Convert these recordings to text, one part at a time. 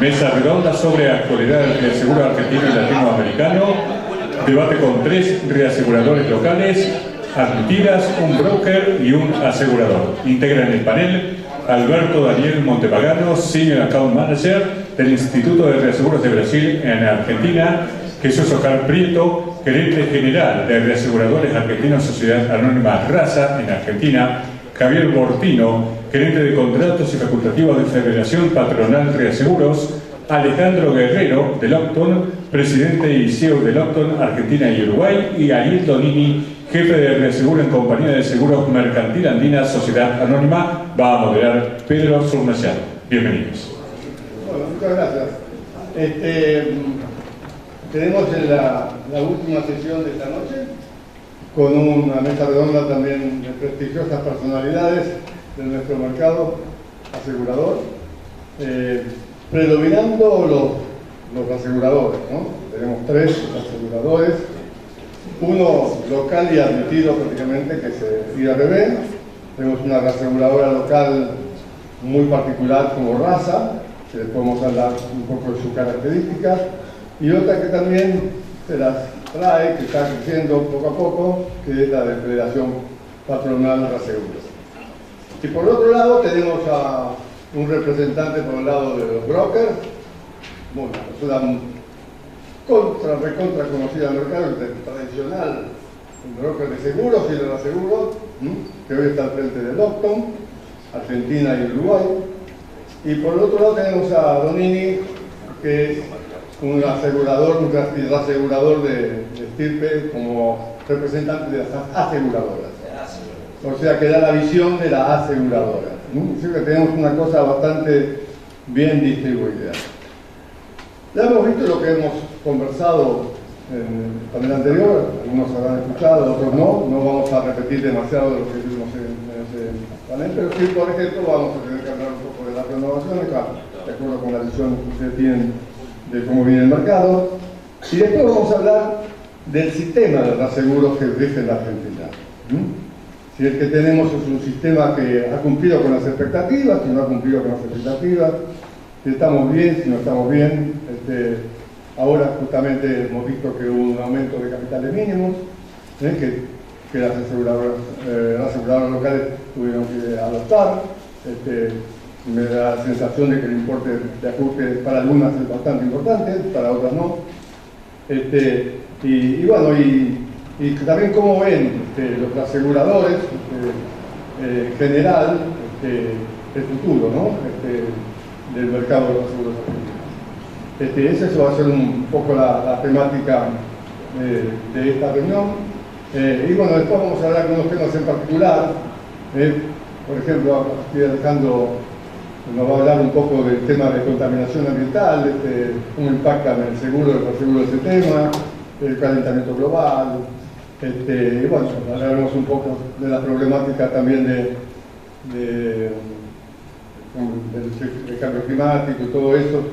Mesa redonda sobre actualidad del seguro argentino y latinoamericano. Debate con 3 reaseguradores locales, admitidas, un broker y un asegurador. Integran el panel Alberto Daniel Montepagano, Senior Account Manager del Instituto de Reaseguros de Brasil en Argentina, Jesús Oscar Prieto, gerente general de Reaseguradores Argentinos Sociedad Anónima RASA en Argentina, Javier Bortino, gerente de contratos y facultativos de Federación Patronal Reaseguros, Alejandro Guerrero de Locton, presidente y CEO de Locton Argentina y Uruguay, y Ariel Donini, jefe de reaseguro en Compañía de Seguros Mercantil Andina Sociedad Anónima. Va a moderar Pedro Surnayán. Bienvenidos. Bueno, muchas gracias. Tenemos la última sesión de esta noche con una mesa redonda también de prestigiosas personalidades de nuestro mercado asegurador, predominando los aseguradores, ¿no? Tenemos 3 aseguradores, uno local y admitido prácticamente, que es IRB. Tenemos una reaseguradora local muy particular como RASA, que les podemos hablar un poco de sus características, y otra que también se las trae, que está creciendo poco a poco, que es la de Federación Patronal Reaseguros. Y por otro lado tenemos a un representante por el lado de los brokers, bueno, es una recontra conocida en el mercado, tradicional, un broker de seguros y de reaseguros, que hoy está al frente de Locton, Argentina y Uruguay. Y por el otro lado tenemos a Donini, que es un asegurador, un reasegurador de estirpe como representante de las aseguradoras. O sea, que da la visión de la aseguradora. Así que tenemos una cosa bastante bien distribuida. Ya hemos visto lo que hemos conversado en el panel anterior, algunos habrán escuchado, otros no. No vamos a repetir demasiado de lo que vimos en ese panel, pero sí, por ejemplo, vamos a tener que hablar un poco de las renovaciones, de acuerdo con la visión que ustedes tienen de cómo viene el mercado. Y después vamos a hablar del sistema de reaseguros que rige en la Argentina. Si el que tenemos es un sistema que ha cumplido con las expectativas, si no ha cumplido con las expectativas, si estamos bien, si no estamos bien. Ahora justamente hemos visto que hubo un aumento de capitales mínimos, que las aseguradoras locales tuvieron que adoptar. Me da la sensación de que el importe de ajuste para algunas es bastante importante, para otras no. Y bueno, y también cómo ven los aseguradores en general el futuro, ¿no? Del mercado de los seguros argentinos. Eso va a ser un poco la temática de esta reunión. Y bueno, después vamos a hablar de unos temas en particular. Por ejemplo, aquí Alejandro nos va a hablar un poco del tema de contaminación ambiental, cómo impacta en el seguro, el reaseguro de ese tema, el calentamiento global. Y bueno, hablaremos un poco de la problemática también del cambio climático y todo eso,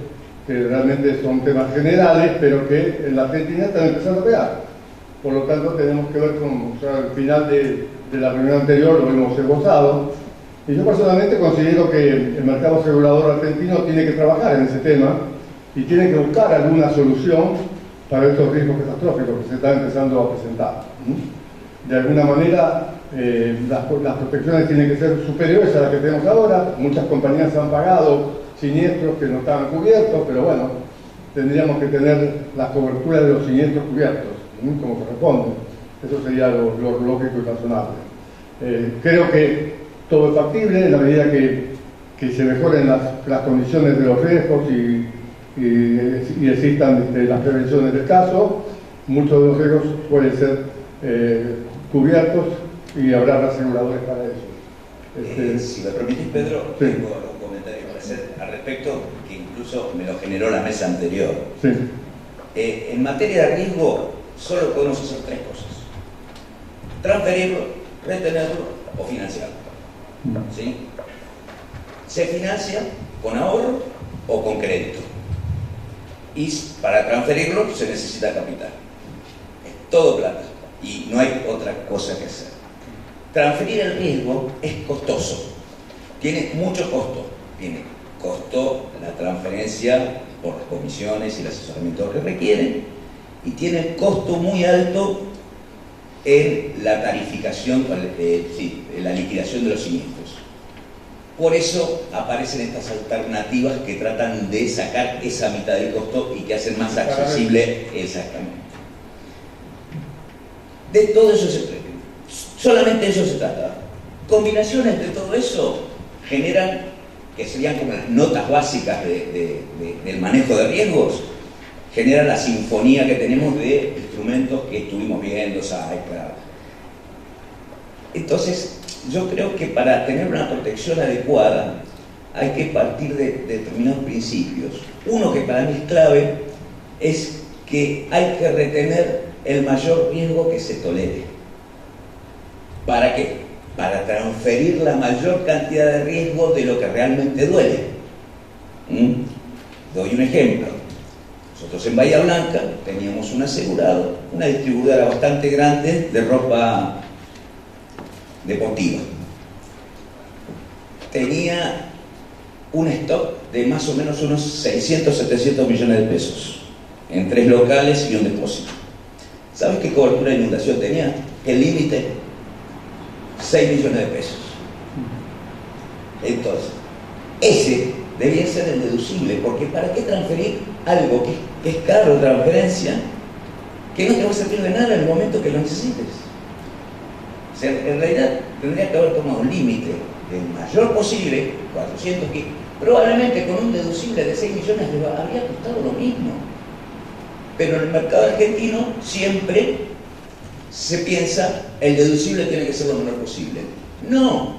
que realmente son temas generales, pero que en la Argentina están empezando a pegar. Por lo tanto, tenemos que ver cómo, o sea, al final de la reunión anterior lo hemos esbozado. Y yo personalmente considero que el mercado asegurador argentino tiene que trabajar en ese tema y tiene que buscar alguna solución para estos riesgos catastróficos que se están empezando a presentar. De alguna manera, las protecciones tienen que ser superiores a las que tenemos ahora. Muchas compañías han pagado siniestros que no estaban cubiertos, pero bueno, tendríamos que tener las coberturas de los siniestros cubiertos, como corresponde. Eso sería lo lógico y razonable. Creo que todo es factible en la medida que se mejoren las condiciones de los riesgos y existan las prevenciones del caso. Muchos de los riesgos pueden ser cubiertos y habrá reaseguradores para eso. Si me permitís, Pedro, sí. Tengo algún comentario para hacer al respecto, que incluso me lo generó la mesa anterior. Sí. En materia de riesgo, solo podemos hacer 3 cosas: transferirlo, retenerlo o financiarlo. ¿Sí? Se financia con ahorro o con crédito. Y para transferirlo se necesita capital. Es todo plata y no hay otra cosa que hacer. Transferir el riesgo es costoso, tiene mucho costo, tiene costó la transferencia por las comisiones y el asesoramiento que requieren, y tienen costo muy alto en la tarificación, en la liquidación de los siniestros. Por eso aparecen estas alternativas que tratan de sacar esa mitad del costo y que hacen más accesible exactamente. De todo eso se trata. Solamente de eso se trata. Combinaciones de todo eso generan, que serían como las notas básicas del manejo de riesgos, generan la sinfonía que tenemos de instrumentos que estuvimos viendo, SAICA. Entonces, yo creo que para tener una protección adecuada hay que partir de determinados principios. Uno que para mí es clave es que hay que retener el mayor riesgo que se tolere. ¿Para qué? Para transferir la mayor cantidad de riesgo de lo que realmente duele. Doy un ejemplo. Nosotros en Bahía Blanca teníamos un asegurado, una distribuidora bastante grande de ropa deportiva. Tenía un stock de más o menos unos 600, 700 millones de pesos en 3 locales y un depósito. ¿Sabes qué cobertura de inundación tenía? El límite, 6 millones de pesos. Entonces, ese debía ser el deducible, porque ¿para qué transferir algo que es caro de transferencia, que no te va a servir de nada en el momento que lo necesites? O sea, en realidad tendría que haber tomado un límite del mayor posible, 400, que probablemente con un deducible de 6 millones le habría costado lo mismo. Pero en el mercado argentino siempre se piensa el deducible tiene que ser lo menor posible. No,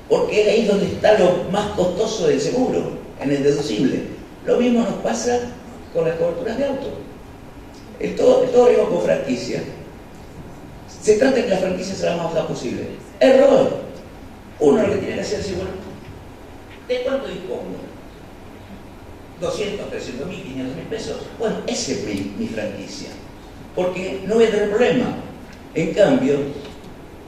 porque es ahí donde está lo más costoso del seguro, en el deducible. Lo mismo nos pasa con las coberturas de auto. El todo riesgo con franquicia. Se trata de que la franquicia sea la más baja posible. Error. Uno lo que tiene que hacer es decir, bueno, ¿de cuánto dispongo? 200, 300 mil, 500 mil pesos. Bueno, esa es mi franquicia. Porque no voy a tener problema. En cambio,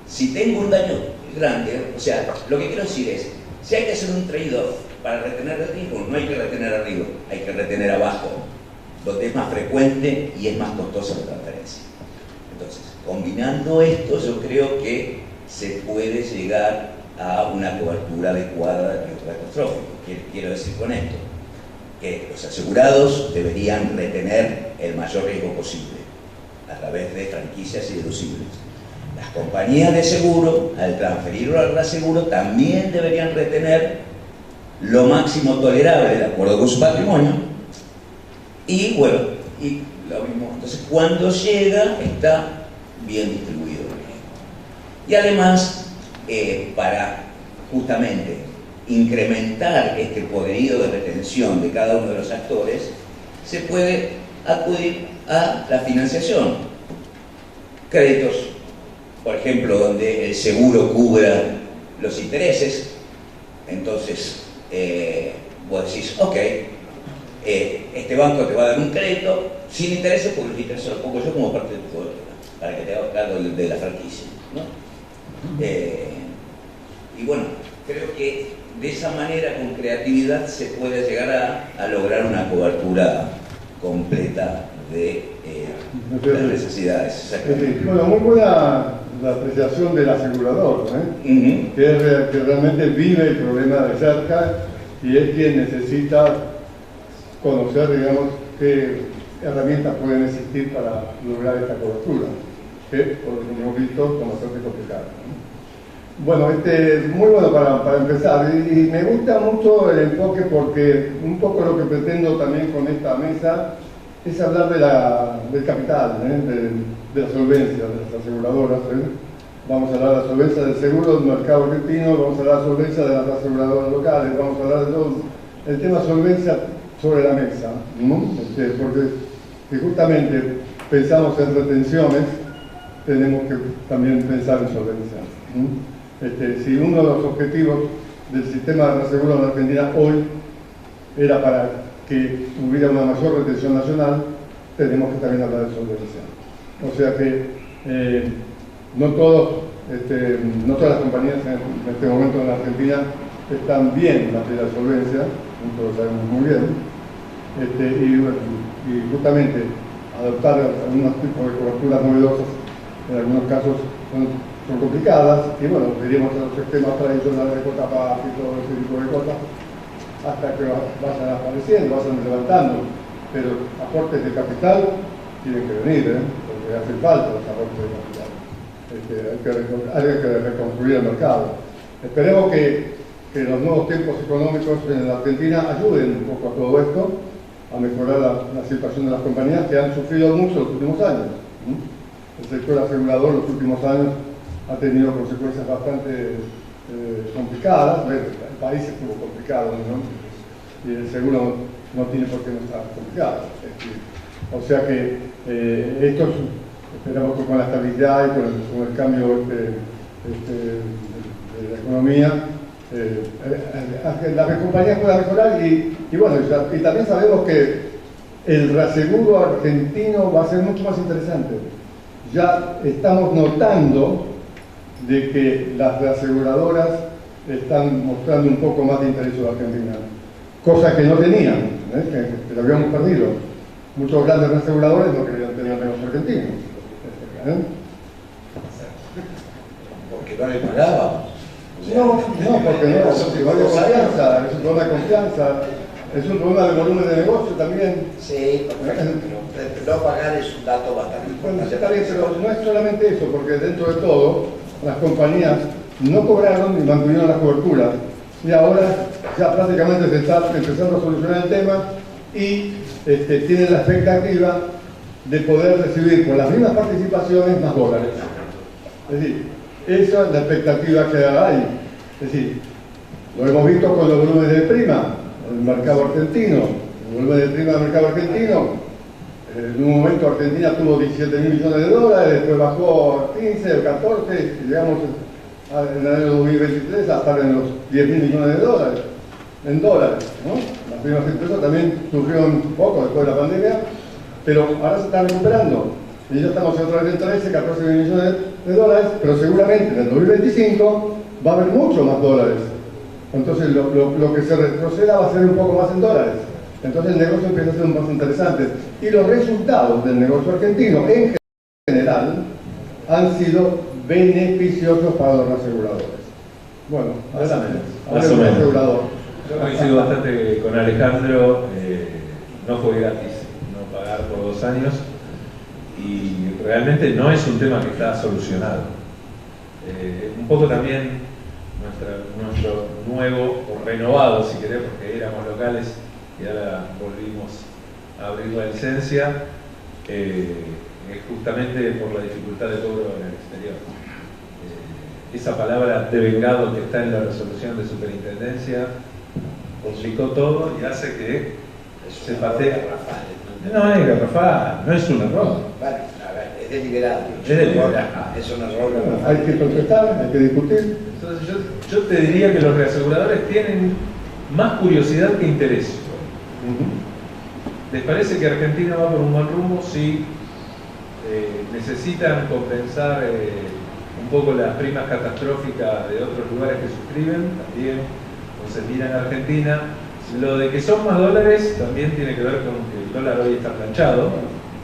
si tengo un daño grande, o sea, lo que quiero decir es, si hay que hacer un trade-off para retener el riesgo, no hay que retener arriba, hay que retener abajo, donde es más frecuente y es más costosa la transferencia. Entonces, combinando esto, yo creo que se puede llegar a una cobertura adecuada de riesgo catastrófico. ¿Qué quiero decir con esto? Que los asegurados deberían retener el mayor riesgo posible a través de franquicias y deducibles. Las compañías de seguro, al transferirlo al reaseguro, también deberían retener lo máximo tolerable de acuerdo con su patrimonio. Y bueno, y lo mismo. Entonces, cuando llega, está bien distribuido el riesgo. Y además, para justamente incrementar este poderío de retención de cada uno de los actores, se puede acudir a la financiación. Créditos, por ejemplo, donde el seguro cubra los intereses. Entonces, vos decís, ok, este banco te va a dar un crédito sin intereses, porque los intereses los pongo yo como parte de tu cobertura, para que te hagas cargo de la franquicia, ¿no? Y bueno, creo que de esa manera, con creatividad, se puede llegar a lograr una cobertura completa de las necesidades. Bueno, muy buena la apreciación del asegurador, que realmente vive el problema de cerca y es quien necesita conocer, digamos, qué herramientas pueden existir para lograr esta cobertura, que por lo que hemos visto es bastante complicada. Bueno, muy bueno para empezar, y me gusta mucho el enfoque, porque un poco lo que pretendo también con esta mesa es hablar del capital, de la solvencia de las aseguradoras. Vamos a hablar de la solvencia del seguro del mercado argentino, vamos a hablar de la solvencia de las aseguradoras locales, vamos a hablar de todo el tema solvencia sobre la mesa, ¿no? Porque si justamente pensamos en retenciones, tenemos que también pensar en solvencia, ¿no? Si uno de los objetivos del sistema de reaseguro en Argentina hoy era para que hubiera una mayor retención nacional, tenemos que también hablar de solvencia. O sea que no todas las compañías en este momento en la Argentina están bien en materia de solvencia, punto lo sabemos muy bien, y justamente adoptar algunos tipos de coberturas novedosas, en algunos casos son complicadas, y bueno, veríamos los sistemas tradicionales de cuota parte y todo ese tipo de cosas, hasta que vayan apareciendo, vayan levantando, pero aportes de capital tienen que venir, porque hacen falta los aportes de capital. Hay que reconstruir el mercado. Esperemos que los nuevos tiempos económicos en la Argentina ayuden un poco a todo esto, a mejorar la situación de las compañías que han sufrido mucho los últimos años. El sector asegurador en los últimos años ha tenido consecuencias bastante complicadas. El país estuvo complicado, ¿no? Y el seguro no tiene por qué no estar complicado. O sea que esto esperamos que con la estabilidad y con el cambio de la economía, las compañías puedan mejorar y bueno, y también sabemos que el reaseguro argentino va a ser mucho más interesante. Ya estamos notando de que las reaseguradoras están mostrando un poco más de interés en la Argentina, cosa que no tenían, que lo habíamos perdido. Muchos grandes reaseguradores no querían tener negocio argentino. Porque no le pagábamos. No, porque no hay confianza, es un problema de confianza, es un problema de volumen de negocio también. Sí, perfecto, pero no pagar es un dato bastante importante. Está bien, pero no es solamente eso, porque dentro de todo, las compañías no cobraron y mantuvieron las coberturas, y ahora ya prácticamente se está empezando a solucionar el tema y tienen la expectativa de poder recibir con las mismas participaciones más dólares. Es decir, esa es la expectativa que hay. Es decir, lo hemos visto con los volúmenes de prima en el mercado argentino. El volumen de prima del mercado argentino, en un momento Argentina tuvo 17.000 millones de dólares, después bajó a 15 o 14, y llegamos en el año 2023 a estar en los 10.000 millones de dólares, en dólares, ¿no? Las primas empresas también sufrieron un poco después de la pandemia, pero ahora se están recuperando. Y ya estamos otra vez en 13, 14 millones de dólares, pero seguramente en el 2025 va a haber mucho más dólares. Entonces lo que se retroceda va a ser un poco más en dólares. Entonces el negocio empieza a ser más interesante. Y los resultados del negocio argentino en general han sido beneficiosos para los aseguradores. Bueno, adelante. Más o menos. Yo coincido bastante con Alejandro, no fue gratis no pagar por 2 años y realmente no es un tema que está solucionado. Un poco también nuestro nuevo o renovado, si querés, porque éramos locales y ahora volvimos a abrir la licencia, es justamente por la dificultad de cobro en el exterior. Esa palabra devengado que está en la resolución de superintendencia complicó todo y hace que se patee. No es garrafal, no es un error. Vale, a ver, es deliberado. Es deliberado. Es un error. Hay que contestar, hay que discutir. Entonces yo te diría que los reaseguradores tienen más curiosidad que interés. ¿Les parece que Argentina va por un buen rumbo? Sí. Necesitan compensar un poco las primas catastróficas de otros lugares que suscriben también. Entonces miran a Argentina. Lo de que son más dólares también tiene que ver con que el dólar hoy está planchado,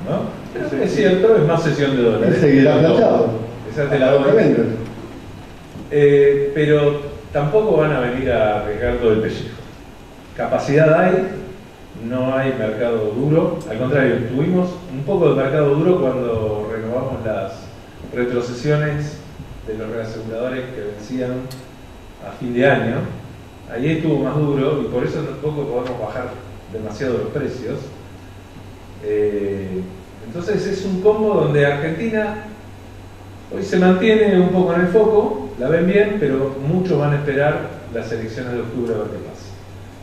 ¿no? Pero es cierto, es más cesión de dólares. Y seguirá planchado. Esa te la doy. Pero tampoco van a venir a arriesgar todo el pellejo. Capacidad hay, no hay mercado duro. Al contrario, tuvimos un poco de mercado duro cuando renovamos las retrocesiones de los reaseguradores que vencían a fin de año. Ahí estuvo más duro y por eso tampoco podemos bajar demasiado los precios. Entonces es un combo donde Argentina hoy se mantiene un poco en el foco, la ven bien, pero muchos van a esperar las elecciones de octubre a ver qué pasa.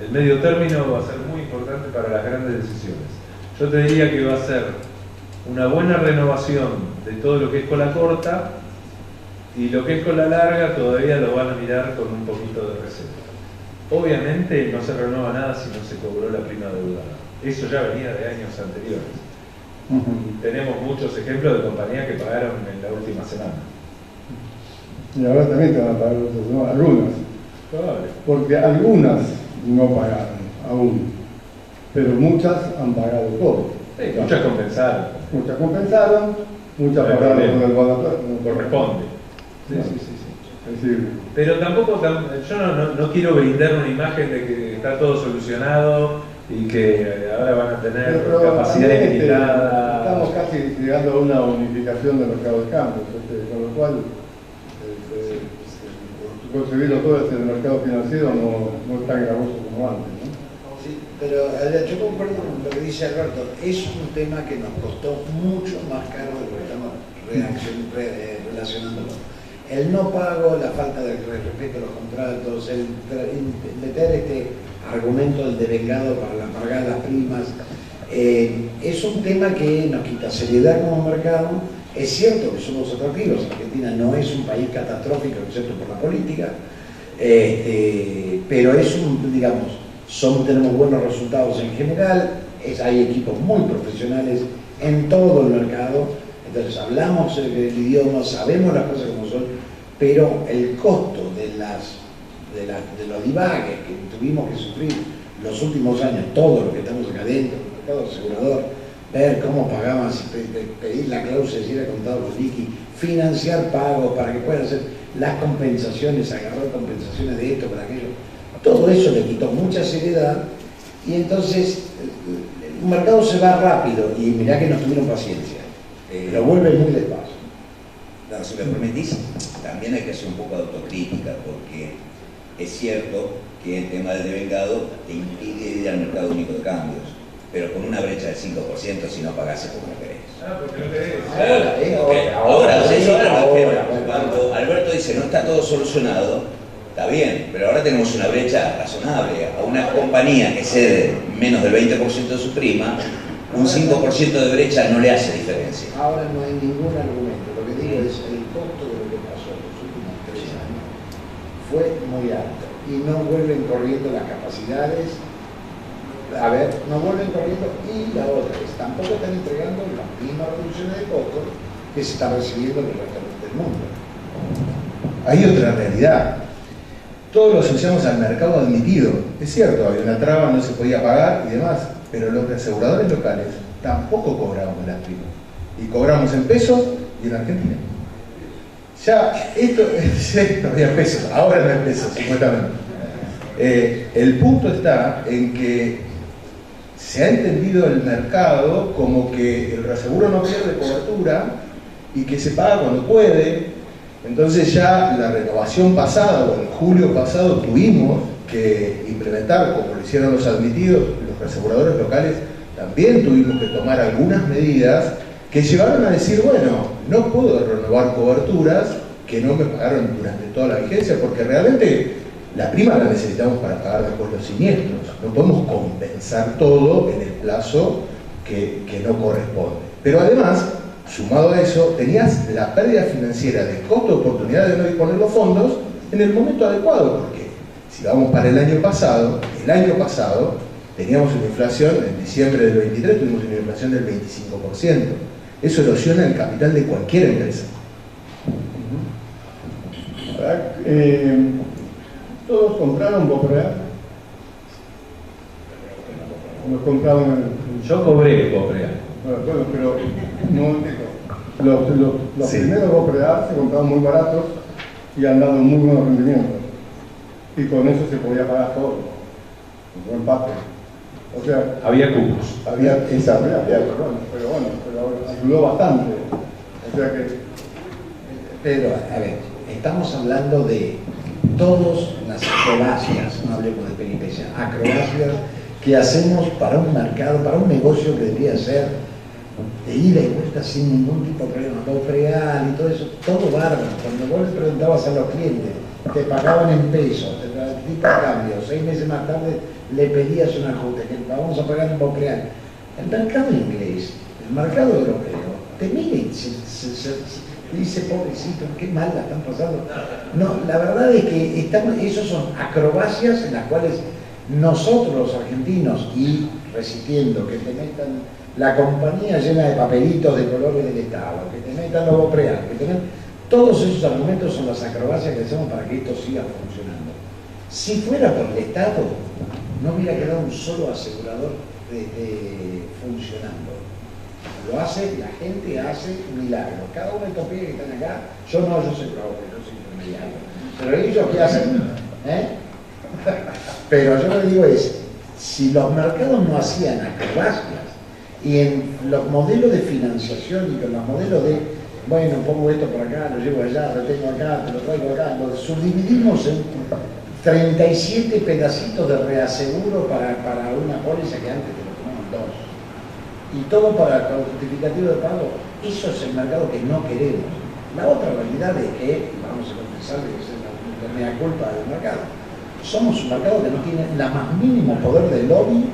El medio término va a ser muy importante para las grandes decisiones. Yo te diría que va a ser una buena renovación de todo lo que es cola corta y lo que es cola larga todavía lo van a mirar con un poquito de recelo. Obviamente no se renueva nada si no se cobró la prima deudada. Eso ya venía de años anteriores. Tenemos muchos ejemplos de compañías que pagaron en la última semana. Y ahora también te van a pagar algunas. Probable. Porque algunas no pagaron. aún, pero muchas han pagado todo. Sí, muchas compensaron. Muchas compensaron, muchas No hay pagaron problema. con el bono. Corresponde. Sí, No. sí, sí, sí. Es decir, Pero tampoco, yo no quiero brindar una imagen de que está todo solucionado y que ahora van a tener pero capacidad también, ilimitada. estamos casi llegando a una unificación del mercado de cambios, con lo cual conseguirlo todo desde el mercado financiero no es tan gravoso como antes, ¿no? Sí, pero yo concuerdo con lo que dice Alberto, es un tema que nos costó mucho más caro de lo que estamos relacionándolo. El no pago, la falta de respeto a los contratos, el meter este argumento del devengado para pagar las primas, es un tema que nos quita seriedad como mercado. Es cierto que somos atractivos, Argentina no es un país catastrófico excepto por la política, pero es digamos, tenemos buenos resultados en general, hay equipos muy profesionales en todo el mercado, entonces hablamos el idioma, sabemos las cosas como son, pero el costo de los divagues que tuvimos que sufrir los últimos años, todos los que estamos acá adentro, el mercado asegurador, ver cómo pagaban, pedir la cláusula si era contado por liqui, financiar pagos para que puedan hacer las compensaciones, agarrar compensaciones de esto, para aquello. Todo eso le quitó mucha seriedad y entonces el mercado se va rápido y mirá que nos tuvieron paciencia, lo vuelve muy despacio. No, si me permitís, también hay que hacer un poco de autocrítica, porque es cierto que el tema del devengado te impide ir al mercado único de cambios, pero con una brecha del 5% si no pagase como querés. Ah, porque no querés. Ahora, cuando Alberto dice no está todo solucionado, está bien, pero ahora tenemos una brecha razonable. A una compañía que cede menos del 20% de su prima, un 5% de brecha no le hace diferencia. Ahora no hay ningún argumento, lo que digo es el costo de lo que pasó en los últimos 3 años fue muy alto y no vuelven corriendo las capacidades. A ver, no vuelven corriendo y la otra es, tampoco están entregando las mismas reducciones de costos que se está recibiendo en el resto del mundo. Hay otra realidad. Todos lo asociamos al mercado admitido. Es cierto, había una traba, no se podía pagar y demás, pero los aseguradores locales tampoco cobramos las primas. Y cobramos en pesos y en Argentina. Ya, esto no había pesos, ahora no es pesos, supuestamente. El punto está en que se ha entendido el mercado como que el reaseguro no pierde cobertura y que se paga cuando puede. Entonces ya la renovación pasada, o en julio pasado, tuvimos que implementar, como lo hicieron los admitidos, los reaseguradores locales, también tuvimos que tomar algunas medidas que llevaron a decir, bueno, no puedo renovar coberturas que no me pagaron durante toda la vigencia, porque realmente la prima la necesitamos para pagar después los siniestros. No podemos compensar todo en el plazo que no corresponde. Pero además, sumado a eso, tenías la pérdida financiera del costo de oportunidad de no disponer los fondos en el momento adecuado, porque si vamos para el año pasado teníamos una inflación, en diciembre del 23 tuvimos una inflación del 25%. Eso erosiona el capital de cualquier empresa. ¿Todos compraron Boprea? ¿Los compraron Yo cobré Boprea. Bueno, pero los Sí. primeros Boprea se compraron muy baratos y han dado muy buenos rendimientos. Y con eso se podía pagar todo, en buen parte. O sea, Había cupos. había pero ayudó bastante. O sea que Pero, a ver, estamos hablando de todas las acrobacias, no hablemos de peripecia, acrobacias que hacemos para un mercado, para un negocio que debería ser de ida y vuelta sin ningún tipo de problema, Bopreal y todo eso, todo bárbaro. Cuando vos le preguntabas a los clientes, te pagaban en pesos, te daban tipo de cambio, 6 meses más tarde le pedías un ajuste, que vamos a pagar en Bopreal. El mercado inglés, el mercado europeo, te mira y dice, pobrecito, qué mal la están pasando. No, la verdad es que esos son acrobacias en las cuales nosotros los argentinos, y resistiendo que te metan la compañía llena de papelitos de colores del Estado, que te metan los Bopreal, todos esos argumentos son las acrobacias que hacemos para que esto siga funcionando. Si fuera por el Estado, no hubiera quedado un solo asegurador funcionando. Lo hace, la gente hace milagros. Cada uno de estos pibes que están acá, yo soy broker, yo soy intermediario. Pero ellos qué hacen, Pero yo lo que digo es, si los mercados no hacían acrobacias y en los modelos de financiación y con los modelos de, bueno, pongo esto por acá, lo llevo allá, lo tengo acá, te lo traigo acá, lo subdividimos en 37 pedacitos de reaseguro para una póliza que antes te lo tomaban 2. Y todo para el justificativo de pago. Eso es el mercado que no queremos. La otra realidad es que, vamos a confesar que es la mea culpa del mercado, somos un mercado que no tiene la más mínimo poder de lobby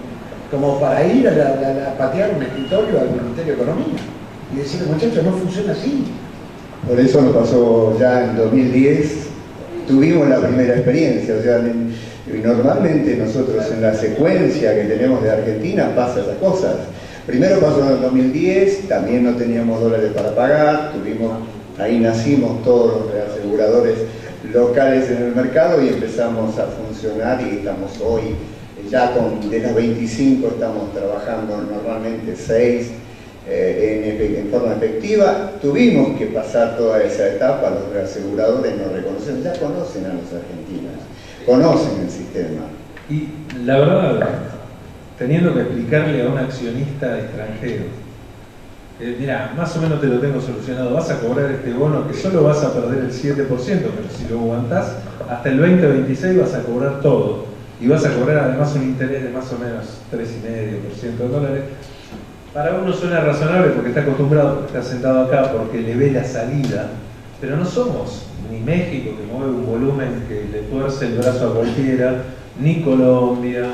como para ir a patear un escritorio al Ministerio de Economía y decirle, muchachos, no funciona así. Por eso nos pasó ya en 2010, tuvimos la primera experiencia, o sea, normalmente nosotros en la secuencia que tenemos de Argentina pasa esas cosas. Primero pasó en el 2010, también no teníamos dólares para pagar, ahí nacimos todos los reaseguradores locales en el mercado y empezamos a funcionar y estamos hoy, ya de las 25 estamos trabajando normalmente 6 en forma efectiva. Tuvimos que pasar toda esa etapa, los reaseguradores nos reconocen, ya conocen a los argentinos, conocen el sistema. Y la verdad, teniendo que explicarle a un accionista extranjero, mira, más o menos te lo tengo solucionado, vas a cobrar este bono que solo vas a perder el 7%, pero si lo aguantás, hasta el 2026 vas a cobrar todo. Y vas a cobrar además un interés de más o menos 3,5% de dólares. Para uno suena razonable porque está acostumbrado, porque está sentado acá, porque le ve la salida, pero no somos ni México, que mueve un volumen que le tuerce el brazo a cualquiera, ni Colombia.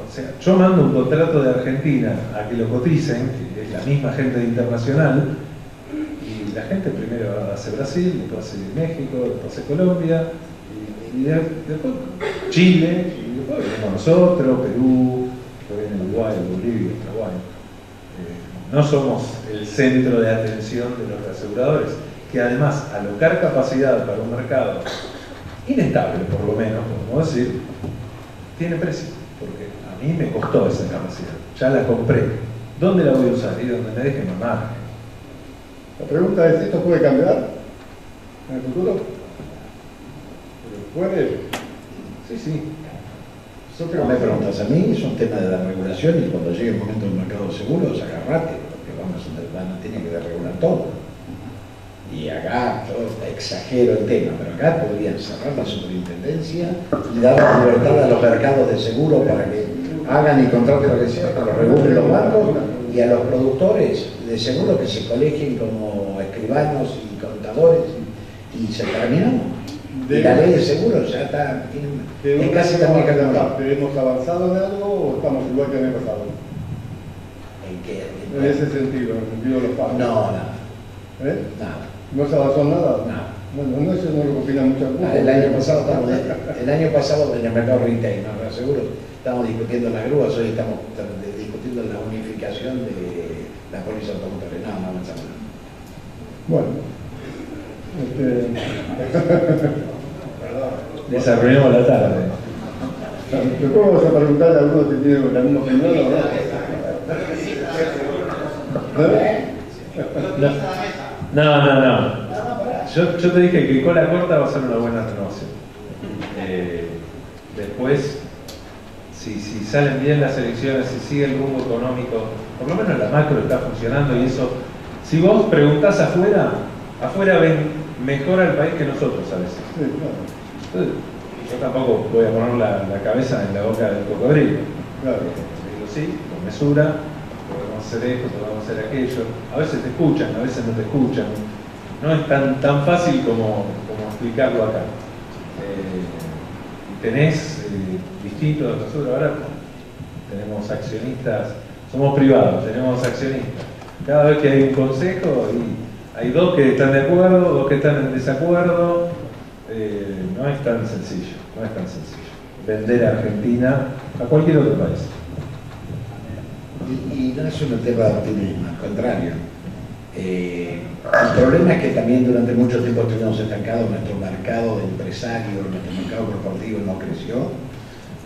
O sea, yo mando un contrato de Argentina a que lo coticen, que es la misma gente de internacional, y la gente primero hace Brasil, después hace México, después hace Colombia, y después Chile, y después venimos nosotros, Perú, después viene Uruguay, Bolivia, Paraguay. No somos el centro de atención de los aseguradores, que además alocar capacidad para un mercado inestable, por lo menos, podemos decir, tiene precio, porque a mí me costó esa capacidad, ya la compré. ¿Dónde la voy a usar? Y donde me dejen mamar. La pregunta es, ¿esto puede cambiar en el futuro? ¿Puede? Sí. No me preguntas a mí, es un tema de la regulación y cuando llegue el momento del mercado de seguros, agarrate, porque van a tener que regular todo. Y acá, yo exagero el tema, pero acá podrían cerrar la superintendencia y dar la libertad a los mercados de seguro para que hagan y contraten lo que sea, que lo regulen los bancos y a los productores de seguro que se colegien como escribanos y contadores y se terminó. Y la ley de seguros ya está, es casi la única que ¿Hemos avanzado en algo o estamos igual que en el pasado? ¿En qué? En ese sentido, en el sentido de los pagos. No, nada. Nada. ¿No se avanzó en nada? Nada. Bueno, eso no lo opinan muchas veces. El año pasado en el mercado retail, no reaseguro, estamos discutiendo las grúas, hoy estamos discutiendo la unificación de la póliza automóvil. No avanzamos nada. Bueno. Desarrollamos la tarde. Después vamos a preguntarle a algunos que tienen la misma opinión, No. Yo te dije que cola corta va a ser una buena renovación. Después, si salen bien las elecciones, si sigue el rumbo económico, por lo menos la macro está funcionando y eso, si vos preguntás afuera ven mejor al país que nosotros a veces. Sí, claro. Entonces, yo tampoco voy a poner la cabeza en la boca del cocodrilo. Claro. Digo, sí, con mesura, podemos hacer esto, podemos hacer aquello. A veces te escuchan, a veces no te escuchan. No es tan fácil como explicarlo acá. Tenés distintos de nosotros ahora, tenemos accionistas, somos privados, tenemos accionistas. Cada vez que hay un consejo, hay dos que están de acuerdo, dos que están en desacuerdo. No es tan sencillo, vender a Argentina a cualquier otro país. Y no es un tema de optimismo, al contrario. El problema es que también durante mucho tiempo estuvimos estancados, nuestro mercado de empresarios, nuestro mercado corporativo no creció,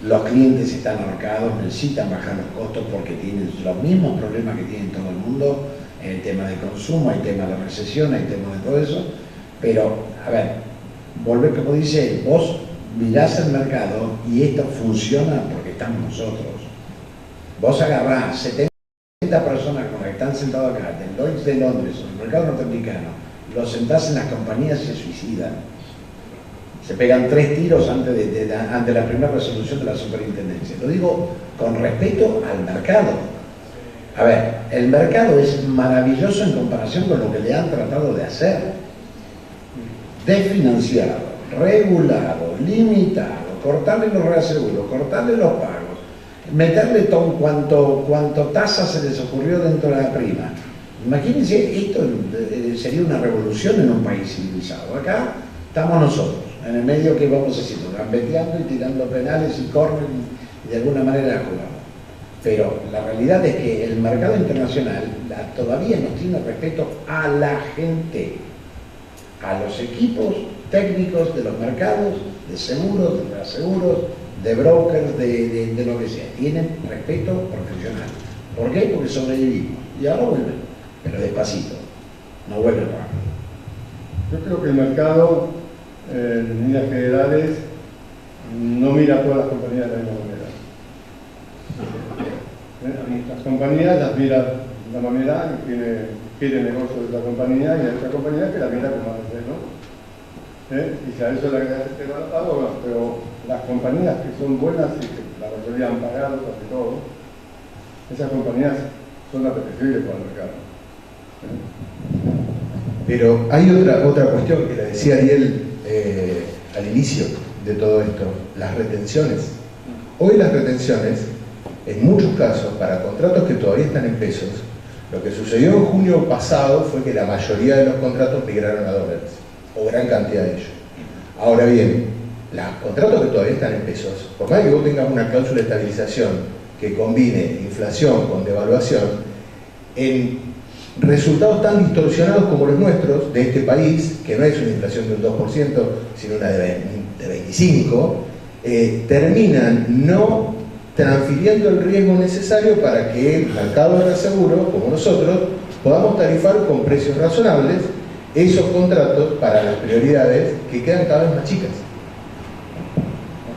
los clientes están ahorcados, necesitan bajar los costos porque tienen los mismos problemas que tiene todo el mundo, en el tema de consumo, hay tema de recesión, hay tema de todo eso, pero, a ver, volver como dice, vos mirás el mercado y esto funciona porque estamos nosotros. Vos agarrás 70 personas como las que están sentados acá, del Lloyd's de Londres o del mercado norteamericano, los sentás en las compañías y se suicidan. Se pegan 3 tiros ante la primera resolución de la superintendencia. Lo digo con respeto al mercado. A ver, el mercado es maravilloso en comparación con lo que le han tratado de hacer. Desfinanciado, regulado, limitado, cortarle los reaseguros, cortarle los pagos, meterle cuanto tasa se les ocurrió dentro de la prima. Imagínense, esto sería una revolución en un país civilizado. Acá estamos nosotros, en el medio que vamos haciendo, gambeteando y tirando penales y corren y de alguna manera jugamos. Pero la realidad es que el mercado internacional todavía nos tiene respeto a la gente, a los equipos técnicos de los mercados, de seguros, de reaseguros, de brokers, de lo que sea. Tienen respeto profesional. ¿Por qué? Porque sobrevivimos. Y ahora vuelven, pero despacito. No vuelven rápido. Yo creo que el mercado, en líneas generales, no mira a todas las compañías de la misma manera. Las compañías las mira de una manera que quiere negocio de esa compañía, y hay otra compañía que la mira como hace, ¿no? Y si a eso le agregas este valor, bueno, pero las compañías que son buenas y que la mayoría han pagado, casi todo, esas compañías son apetecibles para el mercado. Pero hay otra cuestión que le decía Ariel al inicio de todo esto, las retenciones. Hoy las retenciones, en muchos casos, para contratos que todavía están en pesos, lo que sucedió en junio pasado fue que la mayoría de los contratos migraron a dólares, o gran cantidad de ellos. Ahora bien, los contratos que todavía están en pesos, por más que vos tengas una cláusula de estabilización que combine inflación con devaluación, en resultados tan distorsionados como los nuestros, de este país, que no es una inflación de un 2%, sino una de 25%, terminan no transfiriendo el riesgo necesario para que el mercado de reaseguro, como nosotros, podamos tarifar con precios razonables esos contratos para las prioridades que quedan cada vez más chicas.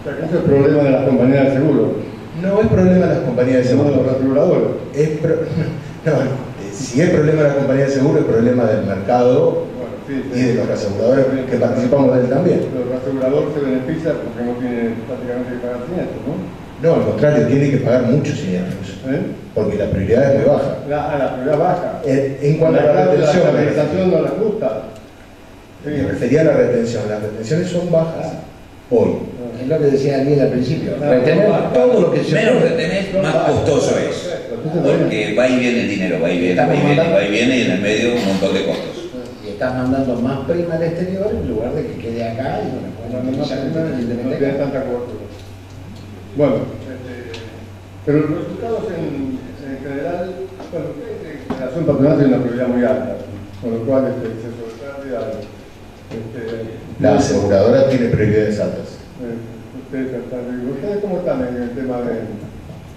O sea, que ese es el problema de las compañías de seguro. No es problema de las compañías de seguro. No de los aseguradores. Si es problema de la compañía de seguro, es problema del mercado, Bueno, sí, y de los aseguradores que participamos de él también. Pero el asegurador se beneficia porque no tiene prácticamente que pagar siniestros, ¿no? No, al contrario, tiene que pagar muchos siniestros, porque la prioridad es muy baja. La prioridad baja. En cuanto a la retención, la estabilización no les gusta. me refería a la retención. Las retenciones son bajas hoy. Es lo que decía Ariel al principio. Retener todo lo que se menos puede. retener, más costoso es. Porque va y viene el dinero, va y viene, va y viene, va y viene, y en el medio un montón de costos. Y estás mandando más prima al exterior en lugar de que quede acá y bueno, No independientemente tiene tanta cobertura. Bueno, pero los resultados en general, bueno, en relación patronal tiene una prioridad muy alta, con lo cual exceso de pérdida. La aseguradora tiene prioridades altas. ¿Ustedes cómo están en el tema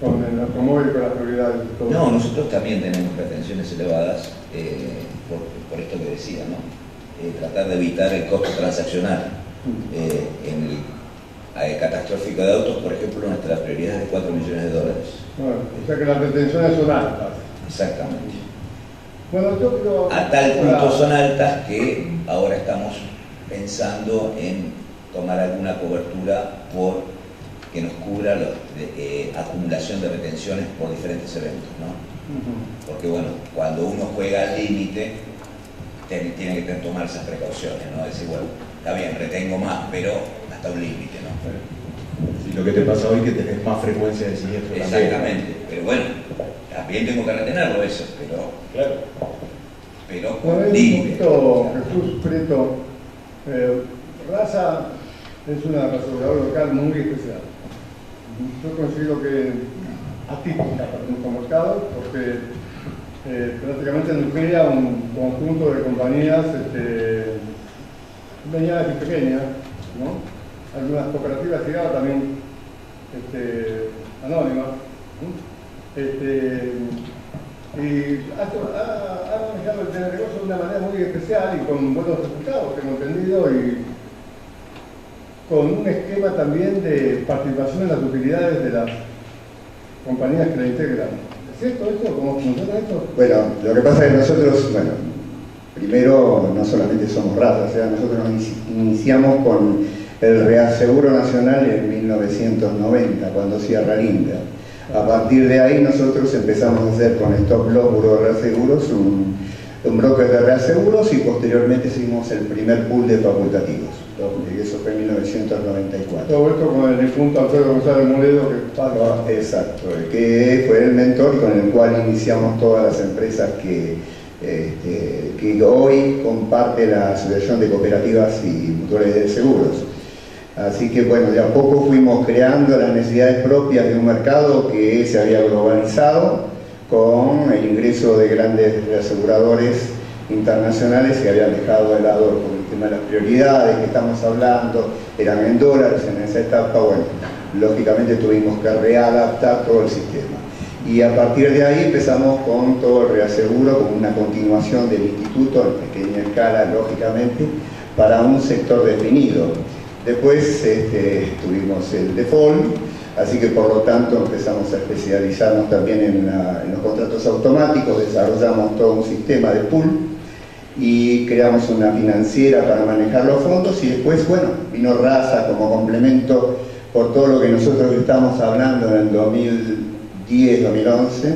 con el automóvil, con las prioridades? Todo? No, nosotros también tenemos retenciones elevadas, por esto que decía, ¿no? Tratar de evitar el costo transaccional. En el catastrófico de autos, por ejemplo, nuestra prioridad es de $4 millones. Bueno, o sea que las retenciones son altas. Exactamente. Bueno, yo creo... A tal punto son altas que ahora estamos pensando en tomar alguna cobertura por que nos cubra la acumulación de retenciones por diferentes eventos, ¿no? Porque bueno, cuando uno juega al límite, tiene que tomar esas precauciones, ¿no? Decir, bueno, está bien, retengo más, pero hasta un límite, ¿no? Y lo que te pasa hoy es que tenés más frecuencia de siniestro. Exactamente, pero bueno, también tengo que retenerlo eso, pero Bueno, con hay un límite. poquito, Jesús Preto, Raza es una aseguradora local muy especial. Yo considero que atípica para nuestro mercado, porque prácticamente nuclea un conjunto de compañías medianas y pequeñas, ¿no? Algunas cooperativas y ahora también anónima, y ha manejado el negocio de una manera muy especial y con buenos resultados, tengo entendido, y con un esquema también de participación en las utilidades de las compañías que la integran. ¿Es cierto esto? ¿Cómo funciona esto? Bueno, lo que pasa es que nosotros, bueno, primero no solamente somos raza, o sea, nosotros nos iniciamos con el Reaseguro Nacional en 1990, cuando cierra Linda. A partir de ahí nosotros empezamos a hacer con Stop Loss Buró de Reaseguros un broker de reaseguros y posteriormente hicimos el primer pool de facultativos. Eso fue en 1994. Todo esto con el difunto Alfredo González Moledo, que exacto, que fue el mentor con el cual iniciamos todas las empresas que hoy comparte la Asociación de Cooperativas y Mutuales de Seguros. Así que bueno, de a poco fuimos creando las necesidades propias de un mercado que se había globalizado con el ingreso de grandes aseguradores internacionales que habían dejado de lado por el tema de las prioridades que estamos hablando, eran en dólares en esa etapa. Bueno, lógicamente tuvimos que readaptar todo el sistema. Y a partir de ahí empezamos con todo el reaseguro como una continuación del instituto, en pequeña escala, lógicamente, para un sector definido. Después tuvimos el default, así que por lo tanto empezamos a especializarnos también en los contratos automáticos, desarrollamos todo un sistema de pool y creamos una financiera para manejar los fondos, y después, bueno, vino Raza como complemento por todo lo que nosotros estamos hablando en el 2010-2011,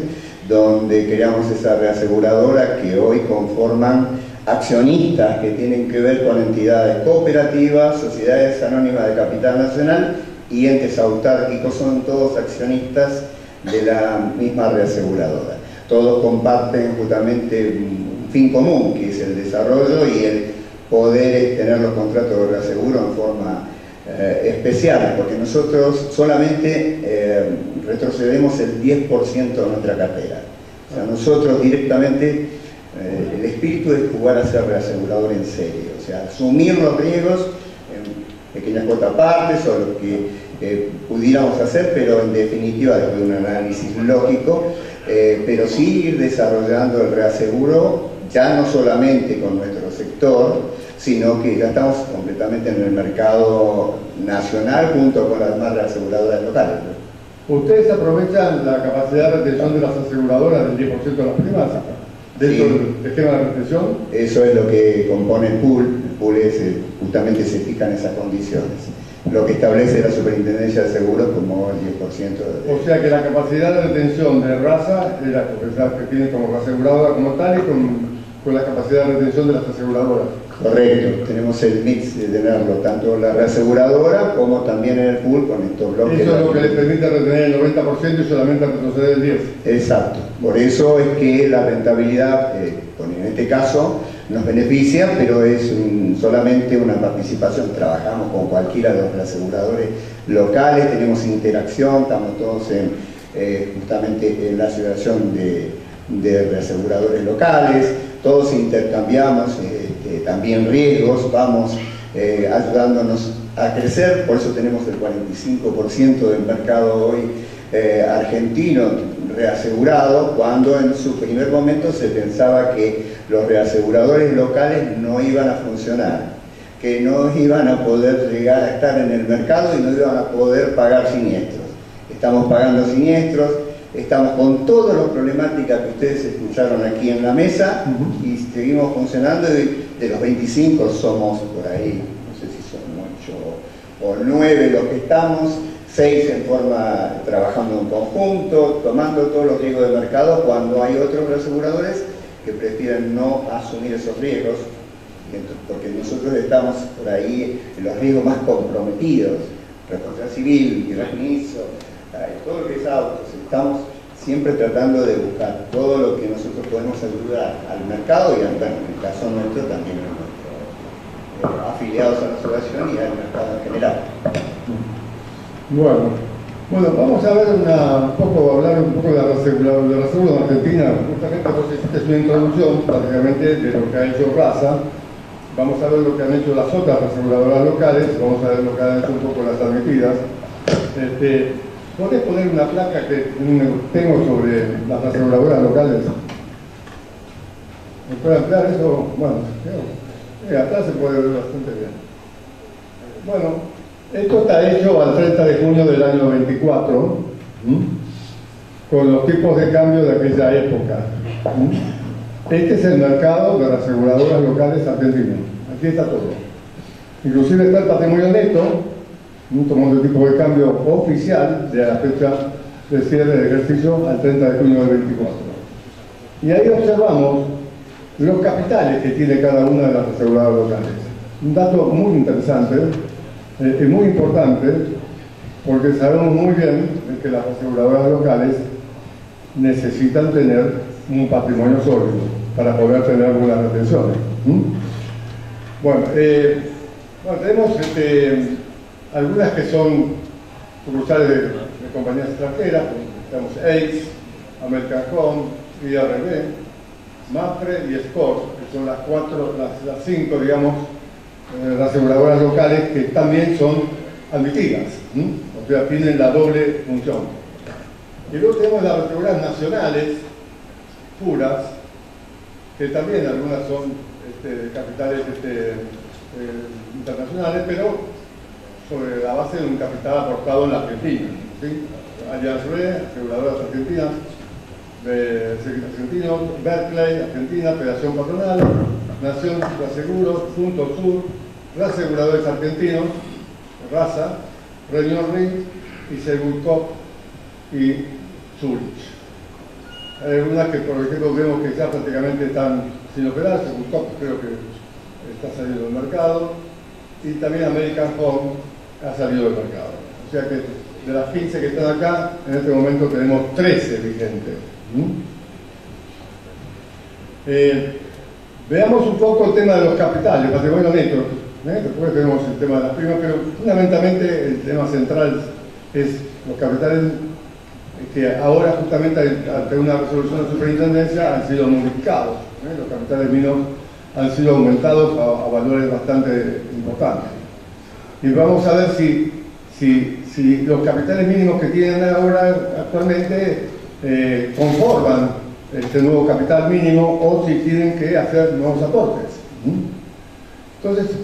donde creamos esa reaseguradora que hoy conforman accionistas que tienen que ver con entidades cooperativas, sociedades anónimas de capital nacional y entes autárquicos. Son todos accionistas de la misma reaseguradora. Todos comparten justamente un fin común, que es el desarrollo y el poder tener los contratos de reaseguro en forma especial, porque nosotros solamente retrocedemos el 10% de nuestra cartera. O sea, nosotros directamente, el espíritu es jugar a ser reasegurador en serio, o sea, asumir los riesgos en pequeñas cuotapartes o lo que pudiéramos hacer, pero en definitiva, después de un análisis lógico, pero sí ir desarrollando el reaseguro, ya no solamente con nuestro sector, sino que ya estamos completamente en el mercado nacional junto con las demás reaseguradoras locales. ¿Ustedes aprovechan la capacidad de retención de las aseguradoras del 10% de las primas? ¿Dentro del esquema de retención? Eso es lo que compone el pool. El pool es, justamente se fijan esas condiciones. Lo que establece la Superintendencia de Seguros como el 10%. O sea que la capacidad de retención de Raza es la que tiene como reaseguradora como tal y con la capacidad de retención de las aseguradoras. Correcto, tenemos el mix de tenerlo, tanto la reaseguradora como también en el pool con estos bloques. Eso es lo que les permite retener el 90% y solamente retroceder el 10%. Exacto, por eso es que la rentabilidad, en este caso, nos beneficia, pero es solamente una participación. Trabajamos con cualquiera de los reaseguradores locales, tenemos interacción, estamos todos justamente en la asociación de reaseguradores locales, todos intercambiamos también riesgos, vamos ayudándonos a crecer, por eso tenemos el 45% del mercado hoy argentino reasegurado, cuando en su primer momento se pensaba que los reaseguradores locales no iban a funcionar, que no iban a poder llegar a estar en el mercado y no iban a poder pagar siniestros. Estamos pagando siniestros, estamos con todas las problemáticas que ustedes escucharon aquí en la mesa y seguimos funcionando. De los 25 somos por ahí, no sé si son 8 o 9 los que estamos, 6 en forma trabajando en conjunto, tomando todos los riesgos de mercado, cuando hay otros reaseguradores que prefieren no asumir esos riesgos, porque nosotros estamos por ahí en los riesgos más comprometidos, responsabilidad civil, permiso, todo lo que es autos. Estamos siempre tratando de buscar todo lo que nosotros podemos ayudar al mercado y, bueno, en el caso nuestro también a nuestros afiliados a la asociación y al mercado en general. Bueno, vamos a ver hablar un poco de la reaseguro en Argentina. Justamente vos hiciste una introducción básicamente de lo que ha hecho Raza. Vamos a ver lo que han hecho las otras aseguradoras locales, vamos a ver lo que han hecho un poco las admitidas. ¿podés poner una placa que tengo sobre las aseguradoras locales? ¿Me puede ampliar eso? Bueno, acá se puede ver bastante bien. Bueno, esto está hecho al 30 de junio del año 24, con los tipos de cambio de aquella época. Este es el mercado de las aseguradoras locales argentinas. Aquí está todo. Inclusive está el patrimonio neto, tomando el tipo de cambio oficial de la fecha de cierre de ejercicio al 30 de junio del 24. Y ahí observamos los capitales que tiene cada una de las aseguradoras locales. Un dato muy interesante y muy importante, porque sabemos muy bien que las aseguradoras locales necesitan tener un patrimonio sólido para poder tener algunas retenciones. Bueno, tenemos algunas que son sucursales de compañías extranjeras, tenemos ACE, American Home, IRB, MAPFRE y SCOR, que son las cinco, digamos, aseguradoras locales que también son admitidas, o sea, tienen la doble función. Y luego tenemos las aseguradoras nacionales, puras, que también algunas son capitales internacionales, pero sobre la base de un capital aportado en la Argentina. ¿Sí? Allianz Re, aseguradoras argentinas, argentinos, Berkeley, Argentina, Federación Patronal, Nación Seguros, Punto Sur, Reaseguradores Argentinos, RASA, Reunión RIC y Segurcop y Zurich. Hay algunas que, por ejemplo, vemos que ya prácticamente están sin operar. Segurcop creo que está saliendo del mercado, y también American Home ha salido del mercado. O sea que de las 15 que están acá, en este momento tenemos 13 vigentes. Veamos un poco el tema de los capitales, patrimonio neto. Después tenemos el tema de las primas, pero fundamentalmente el tema central es los capitales que ahora justamente ante una resolución de superintendencia han sido modificados. Los capitales mínimos han sido aumentados a valores bastante importantes. Y vamos a ver si los capitales mínimos que tienen ahora actualmente conforman este nuevo capital mínimo o si tienen que hacer nuevos aportes. Entonces,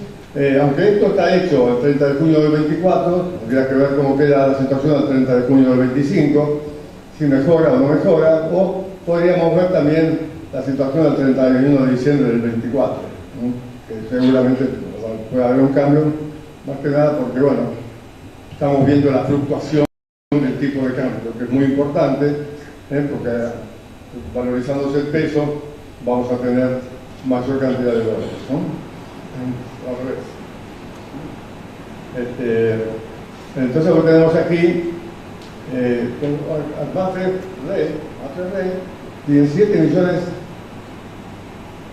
aunque esto está hecho el 30 de junio del 24, habría que ver cómo queda la situación el 30 de junio del 25, si mejora o no mejora, o podríamos ver también la situación del 31 de diciembre del 24, que seguramente puede haber un cambio, más que nada porque, bueno, estamos viendo la fluctuación del tipo de cambio, que es muy importante, porque valorizándose el peso vamos a tener mayor cantidad de dólares, al revés. Entonces lo que tenemos aquí, MAPFRE Re tiene 7 millones,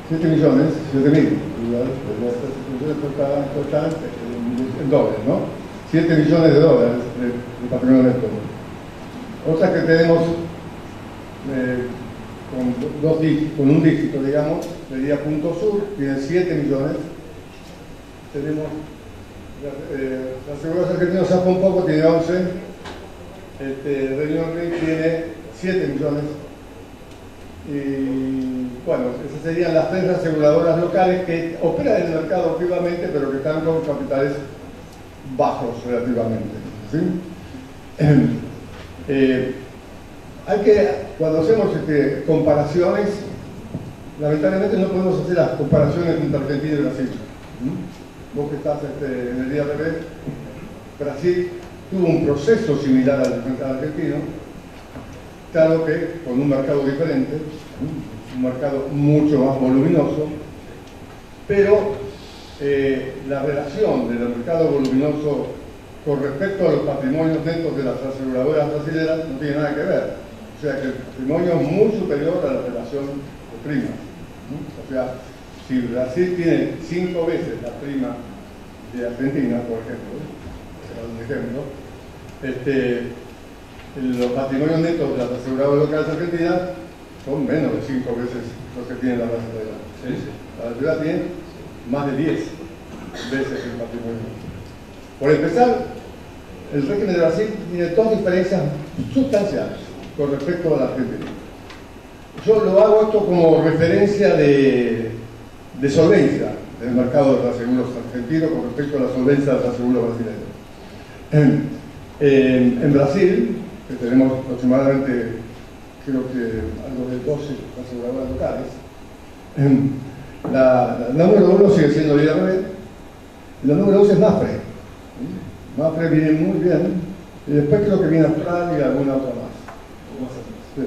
7 millones, 7 mil, en dólares, ¿no? 7 millones de dólares de patrimonio neto. Otras que tenemos con un dígito, digamos, sería Punto Sur, tiene 7 millones. Tenemos la Seguros Argentinos Zafra un poco, tiene 11. Reunión RIC tiene 7 millones. Y bueno, esas serían las 3 aseguradoras locales que operan en el mercado activamente, pero que están con capitales bajos relativamente. ¿Sí? Cuando hacemos comparaciones, lamentablemente no podemos hacer las comparaciones entre Argentina y Brasil. Vos que estás en el IRB, Brasil tuvo un proceso similar al argentino, claro que con un mercado diferente, un mercado mucho más voluminoso, pero la relación del mercado voluminoso con respecto a los patrimonios netos de las aseguradoras brasileñas no tiene nada que ver. O sea que el patrimonio es muy superior a la relación de primas. O sea, si Brasil tiene 5 veces la prima de Argentina, por ejemplo, los patrimonios netos de las aseguradoras locales argentinas son menos de 5 veces los que tiene la brasileña. La brasileña tiene más de 10 veces el patrimonio. Por empezar, el régimen de Brasil tiene dos diferencias sustanciales con respecto a la Argentina. Yo lo hago esto como referencia de solvencia del mercado de reaseguros argentino con respecto a la solvencia del reaseguro brasileño. En Brasil, que tenemos aproximadamente, creo que algo de 12 aseguradoras locales, la número uno sigue siendo el IRB, y la número dos es Mapfre. Mapfre viene muy bien, y después creo que viene Austral y alguna otra más. Sí.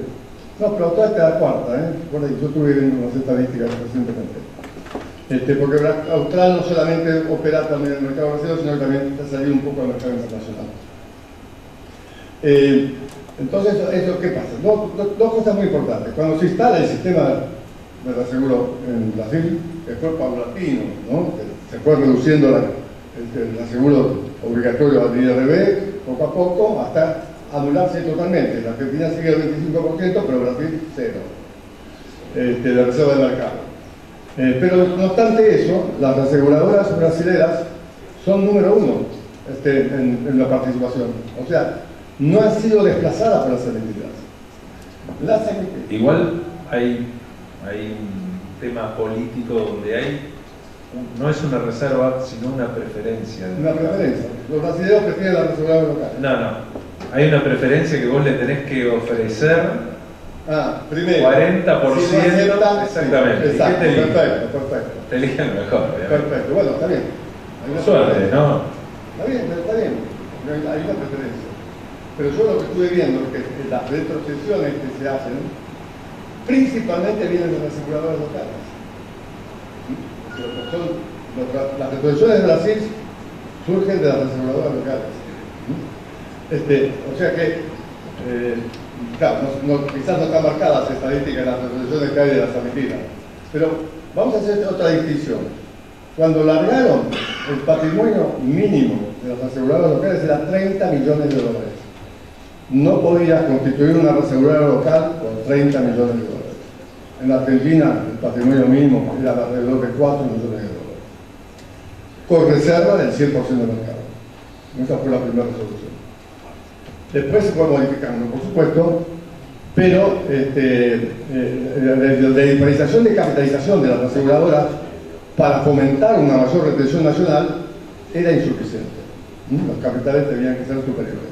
No, pero Austral está la cuarta, por ahí, yo estuve viendo unas estadísticas recientemente. Porque Austral no solamente opera también en el mercado brasileño, sino que también está saliendo un poco al mercado internacional. Entonces, ¿eso qué pasa? Dos cosas muy importantes. Cuando se instala el sistema de reaseguro en Brasil, que fue paulatino, ¿no? Que se fue reduciendo el reaseguro obligatorio al IRB poco a poco hasta anularse totalmente. La Argentina sigue el 25%, pero Brasil cero de reserva del mercado. Pero no obstante eso, las aseguradoras brasileras son número uno en la participación. O sea, no han sido desplazadas por las emitidas. Igual hay un tema político donde no es una reserva, sino una preferencia. Una preferencia. Los brasileños prefieren las aseguradoras locales. No. Hay una preferencia que vos le tenés que ofrecer. Primero. 40%. Si no aceptan, exactamente. Exacto, ¿Qué te eligen? perfecto. Te eligen lo mejor, obviamente. Perfecto, bueno, está bien. Suerte, ¿no? Está bien. Hay una preferencia. Pero yo lo que estuve viendo es que las retrocesiones que se hacen principalmente vienen de las aseguradoras locales. Las retrocesiones de Brasil surgen de las aseguradoras locales. O sea que, claro, quizás no están marcadas las estadísticas de las retrocesiones que hay de las emitidas, pero vamos a hacer otra distinción. Cuando largaron, el patrimonio mínimo de las aseguradoras locales era 30 millones de dólares. No podías constituir una aseguradora local con 30 millones de dólares. En la Argentina, el patrimonio mínimo era de alrededor de 4 millones de dólares, con reserva del 100% del mercado. Esa fue la primera resolución. Después se fue modificando, por supuesto, pero la diferenciación de capitalización de las aseguradoras para fomentar una mayor retención nacional era insuficiente. Los capitales tenían que ser superiores.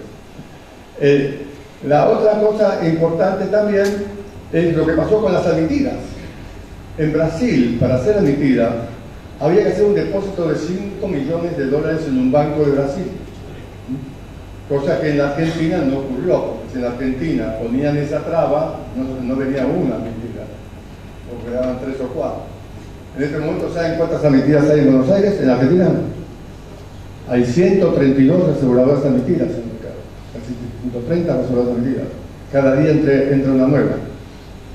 La otra cosa importante también es lo que pasó con las admitidas. En Brasil, para ser admitida, había que hacer un depósito de 5 millones de dólares en un banco de Brasil. Cosa que en la Argentina no ocurrió, porque si en la Argentina ponían esa traba, no venía una admitida, o quedaban 3 o 4. En este momento, ¿saben cuántas admitidas hay en Buenos Aires? En la Argentina hay 132 aseguradoras admitidas en el mercado, casi 130 aseguradoras admitidas. Cada día entra una nueva.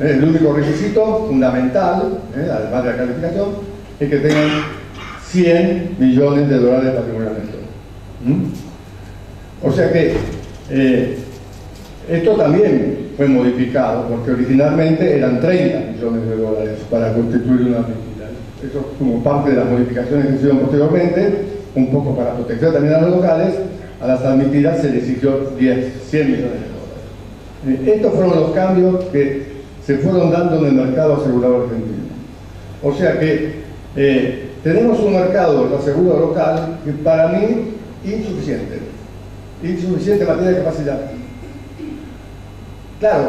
El único requisito fundamental, además de la calificación, es que tengan 100 millones de dólares de patrimonio neto. O sea que esto también fue modificado, porque originalmente eran 30 millones de dólares para constituir una admitida. Eso como parte de las modificaciones que se hicieron posteriormente, un poco para proteger también a los locales, a las admitidas se les exigió 100 millones de dólares. Estos fueron los cambios que se fueron dando en el mercado asegurador argentino. O sea que tenemos un mercado de aseguro local que para mí insuficiente en materia de capacidad. Claro,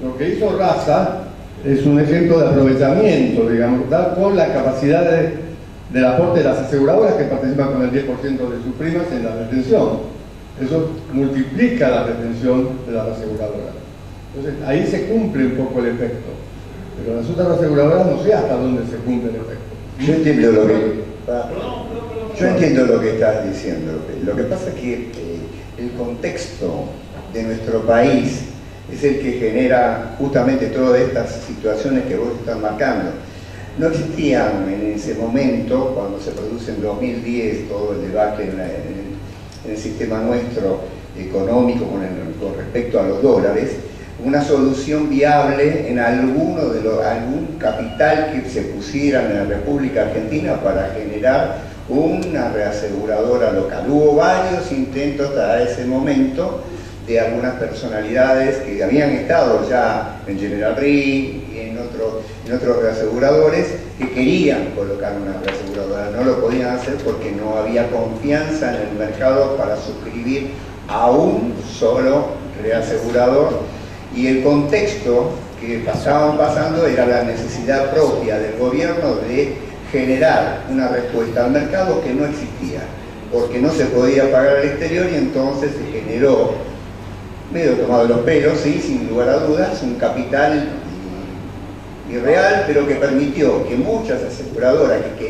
lo que hizo Raza es un ejemplo de aprovechamiento, digamos, con la capacidad del aporte de las aseguradoras que participan con el 10% de sus primas en la retención. Eso multiplica la retención de las aseguradoras. Entonces, ahí se cumple un poco el efecto. Pero las otras aseguradoras no sé hasta dónde se cumple el efecto. Yo entiendo lo que estás diciendo. Lo que pasa es que el contexto de nuestro país es el que genera justamente todas estas situaciones que vos estás marcando. No existían en ese momento, cuando se produce en 2010 todo el debate en el sistema nuestro económico con respecto a los dólares, una solución viable en algún capital que se pusiera en la República Argentina para generar una reaseguradora local. Hubo varios intentos hasta ese momento de algunas personalidades que habían estado ya en General Re y en otros reaseguradores que querían colocar una reaseguradora. No lo podían hacer porque no había confianza en el mercado para suscribir a un solo reasegurador, y el contexto que estaban pasando era la necesidad propia del gobierno de generar una respuesta al mercado que no existía, porque no se podía pagar al exterior, y entonces se generó, medio tomado de los pelos, sí, sin lugar a dudas, un capital irreal, pero que permitió que muchas aseguradoras que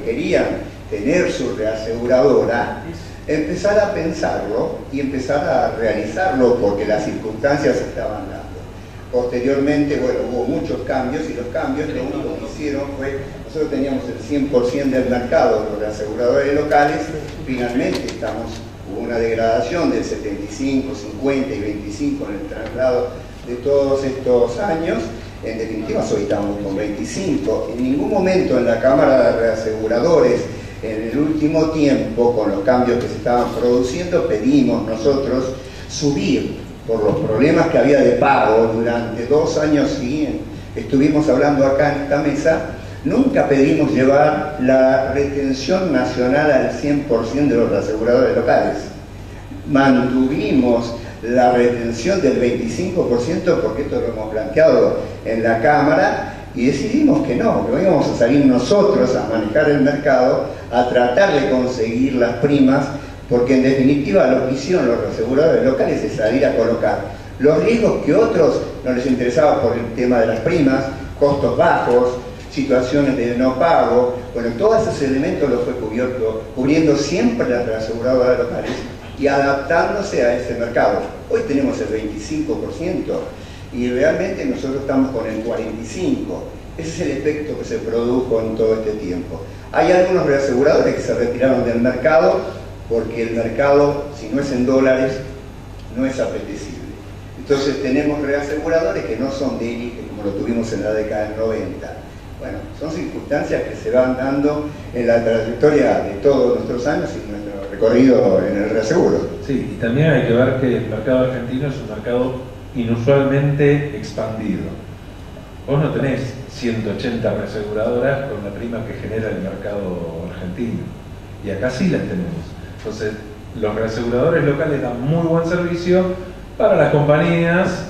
querían tener su reaseguradora, empezar a pensarlo y empezar a realizarlo porque las circunstancias se estaban dando. Posteriormente, bueno, hubo muchos cambios, y los cambios lo único que hicieron fue, nosotros teníamos el 100% del mercado de los reaseguradores locales, finalmente hubo una degradación del 75, 50 y 25 en el traslado de todos estos años. En definitiva, hoy estamos con 25. En ningún momento en la Cámara de Reaseguradores, en el último tiempo, con los cambios que se estaban produciendo, pedimos nosotros subir, por los problemas que había de pago durante 2 años siguientes. Estuvimos hablando acá en esta mesa, nunca pedimos llevar la retención nacional al 100% de los reaseguradores locales. Mantuvimos la retención del 25%, porque esto lo hemos planteado en la Cámara, y decidimos que no íbamos a salir nosotros a manejar el mercado, a tratar de conseguir las primas, porque en definitiva lo que hicieron los reaseguradores locales es salir a colocar los riesgos que otros no les interesaba por el tema de las primas, costos bajos, situaciones de no pago. Bueno, todos esos elementos los fue cubriendo siempre las reaseguradoras locales y adaptándose a ese mercado. Hoy tenemos el 25% y realmente nosotros estamos con el 45%. Ese es el efecto que se produjo en todo este tiempo. Hay algunos reaseguradores que se retiraron del mercado porque el mercado, si no es en dólares, no es apetecible. Entonces tenemos reaseguradores que no son de élite, como lo tuvimos en la década del 90. Bueno, son circunstancias que se van dando en la trayectoria de todos nuestros años y nuestro recorrido en el reaseguro. Sí, y también hay que ver que el mercado argentino es un mercado inusualmente expandido. Vos no tenés 180 reaseguradoras con la prima que genera el mercado argentino, y acá sí las tenemos. Entonces, los reaseguradores locales dan muy buen servicio para las compañías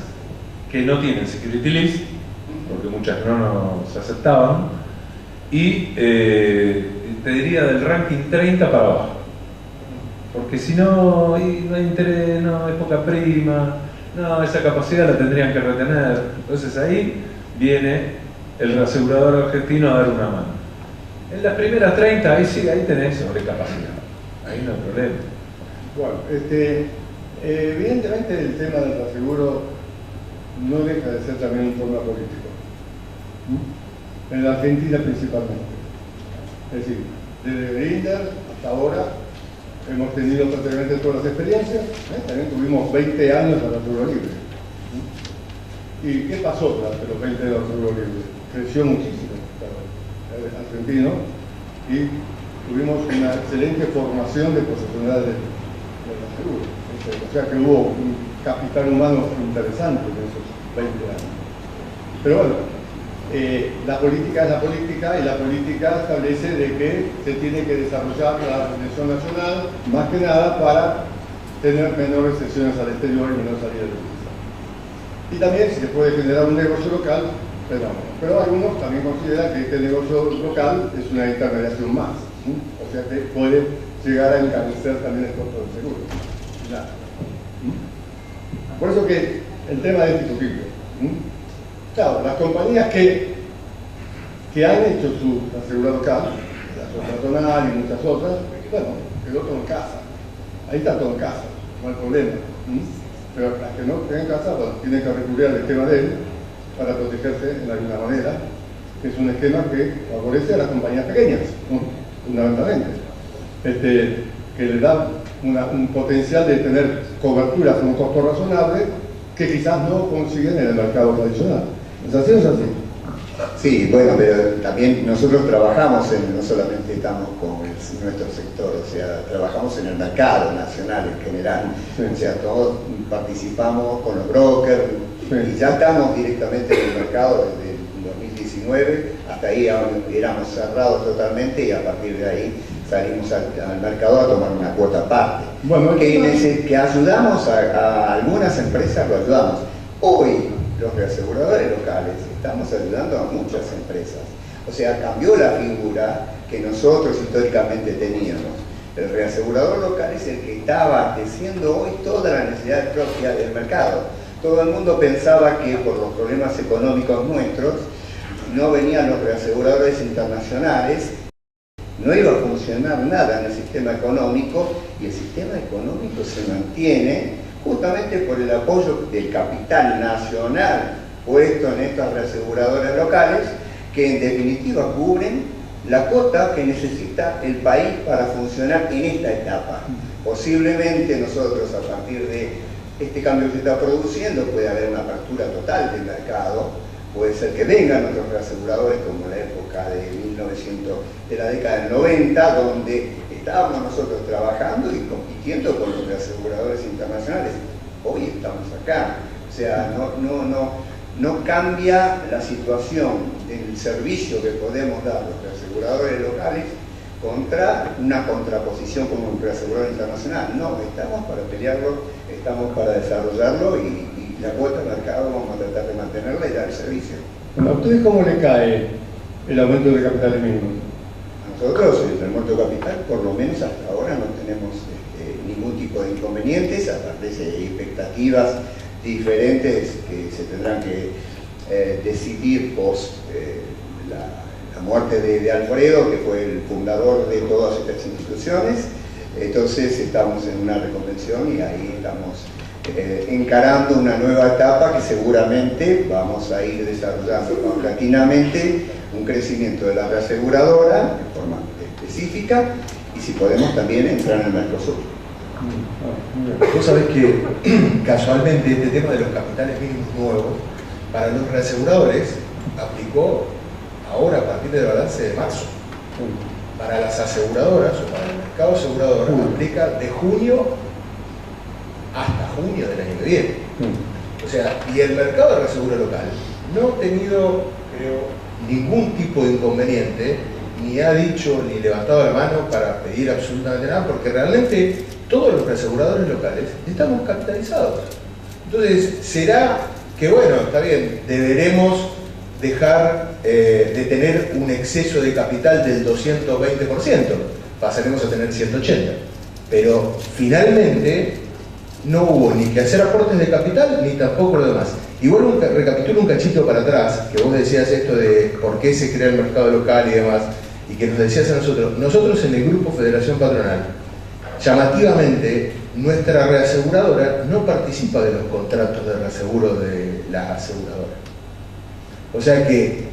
que no tienen security list, porque muchas no se aceptaban, y te diría del ranking 30 para abajo, porque si no hay interés, no hay poca prima, no, esa capacidad la tendrían que retener. Entonces ahí viene el reasegurador argentino a dar una mano. En las primeras 30, ahí sí, ahí tenés sobrecapacidad, ahí no hay problema. Bueno, evidentemente el tema del reaseguro no deja de ser también un problema político. En la Argentina principalmente. Es decir, desde Inder hasta ahora hemos tenido prácticamente todas las experiencias. También tuvimos 20 años de reaseguro libre. ¿Y qué pasó durante los 20 años de reaseguro libre? Creció muchísimo el argentino y tuvimos una excelente formación de profesionales del reaseguro. O sea que hubo un capital humano interesante en esos 20 años. Pero bueno, la política es la política, y la política establece de que se tiene que desarrollar la retención nacional, más que nada para tener menores sesiones al exterior y menor salida de divisa. Y también si se puede generar un negocio local, pero algunos también consideran que este negocio local es una intermediación más, o sea que puede llegar a encarecer también el costo del seguro. Por eso que el tema es discutible. Claro, las compañías que han hecho su asegurado local, la Patronal y muchas otras, bueno, quedó todo en casa. Ahí está todo en casa, no hay problema. Pero las que no tienen casa, bueno, tienen que recurrir al esquema de él para protegerse de alguna manera, que es un esquema que favorece a las compañías pequeñas, fundamentalmente, que le da un potencial de tener coberturas a un costo razonable que quizás no consiguen en el mercado tradicional. ¿Es así o es así? Sí, bueno, pero también nosotros trabajamos no solamente estamos con nuestro sector, o sea, trabajamos en el mercado nacional en general. Sí. O sea, todos participamos con los brokers Sí. y ya estamos directamente en el mercado desde el 2019, hasta ahí éramos cerrados totalmente y a partir de ahí salimos al mercado a tomar una cuota aparte. Bueno, Que ayudamos a algunas empresas, lo ayudamos. Hoy los reaseguradores locales estamos ayudando a muchas empresas. O sea, cambió la figura que nosotros históricamente teníamos. El reasegurador local es el que está abasteciendo hoy toda la necesidad propia del mercado. Todo el mundo pensaba que por los problemas económicos nuestros no venían los reaseguradores internacionales, no iba a funcionar nada en el sistema económico, y el sistema económico se mantiene justamente por el apoyo del capital nacional puesto en estas reaseguradoras locales, que en definitiva cubren la cuota que necesita el país para funcionar en esta etapa. Posiblemente nosotros, a partir de este cambio que se está produciendo, puede haber una apertura total del mercado, puede ser que vengan otros reaseguradores como en la época de 1900, de la década del 90, donde estábamos nosotros trabajando y compitiendo con los reaseguradores internacionales. Hoy estamos acá, o sea, no cambia la situación del servicio que podemos dar los reaseguradores locales contra una contraposición con un reasegurador internacional. No, estamos para pelearlo, estamos para desarrollarlo y la cuota de mercado vamos a tratar de mantenerla y dar el servicio. Bueno, ¿a ustedes cómo le cae el aumento de capitales mínimos? Nosotros, el remoto capital, por lo menos hasta ahora no tenemos ningún tipo de inconvenientes, aparte de expectativas diferentes que se tendrán que decidir post la muerte de Alfredo, que fue el fundador de todas estas instituciones. Entonces estamos en una reconvención y ahí estamos encarando una nueva etapa que seguramente vamos a ir desarrollando paulatinamente un crecimiento de la reaseguradora de forma específica, y si podemos también entrar en el Mercosur. Vos sabés que casualmente este tema de los capitales mínimos nuevos para los reaseguradores aplicó ahora a partir del balance de marzo. Para las aseguradoras o para el mercado asegurador aplica de junio hasta junio del año que viene. O sea, y el mercado de reaseguro local no ha tenido, creo, ningún tipo de inconveniente, ni ha dicho ni levantado la mano para pedir absolutamente nada, porque realmente todos los reaseguradores locales estamos capitalizados. Entonces, será que, bueno, está bien, deberemos dejar de tener un exceso de capital del 220%, pasaremos a tener 180%, pero finalmente no hubo ni que hacer aportes de capital ni tampoco lo demás. Igual recapitulo un cachito para atrás, que vos decías esto de por qué se crea el mercado local y demás, y que nos decías a nosotros en el grupo Federación Patronal, llamativamente nuestra reaseguradora no participa de los contratos de reaseguro de la aseguradora. O sea que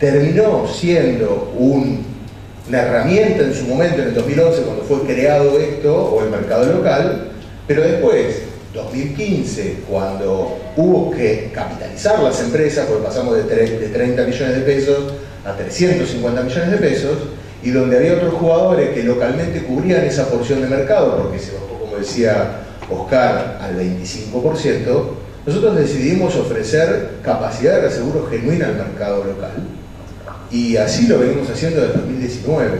terminó siendo una herramienta en su momento, en el 2011, cuando fue creado esto, o el mercado local, pero después, 2015, cuando hubo que capitalizar las empresas, porque pasamos de 30 millones de pesos a 350 millones de pesos, y donde había otros jugadores que localmente cubrían esa porción de mercado, porque se bajó, como decía Oscar, al 25%, nosotros decidimos ofrecer capacidad de reaseguro genuina al mercado local, y así lo venimos haciendo desde 2019,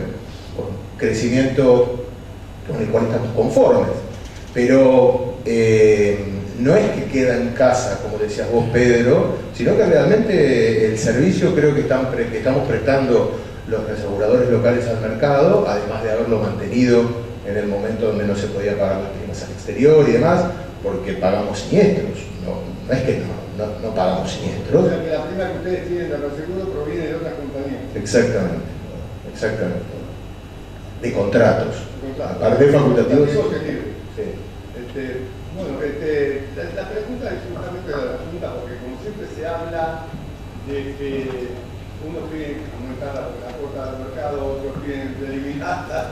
con crecimiento con el cual estamos conformes. Pero no es que queda en casa, como decías vos, Pedro, sino que realmente el servicio creo que estamos prestando los reaseguradores locales al mercado, además de haberlo mantenido en el momento donde no se podía pagar las primas al exterior y demás, porque pagamos siniestros, no es que no pagamos siniestros. O sea que la prima que ustedes tienen de reaseguro proviene de otras compañías. Exactamente. De contratos. Aparte de facultativos. Sí. La pregunta es justamente la pregunta, porque como siempre se habla de que unos quieren aumentar la cuota del mercado, otros quieren eliminarla,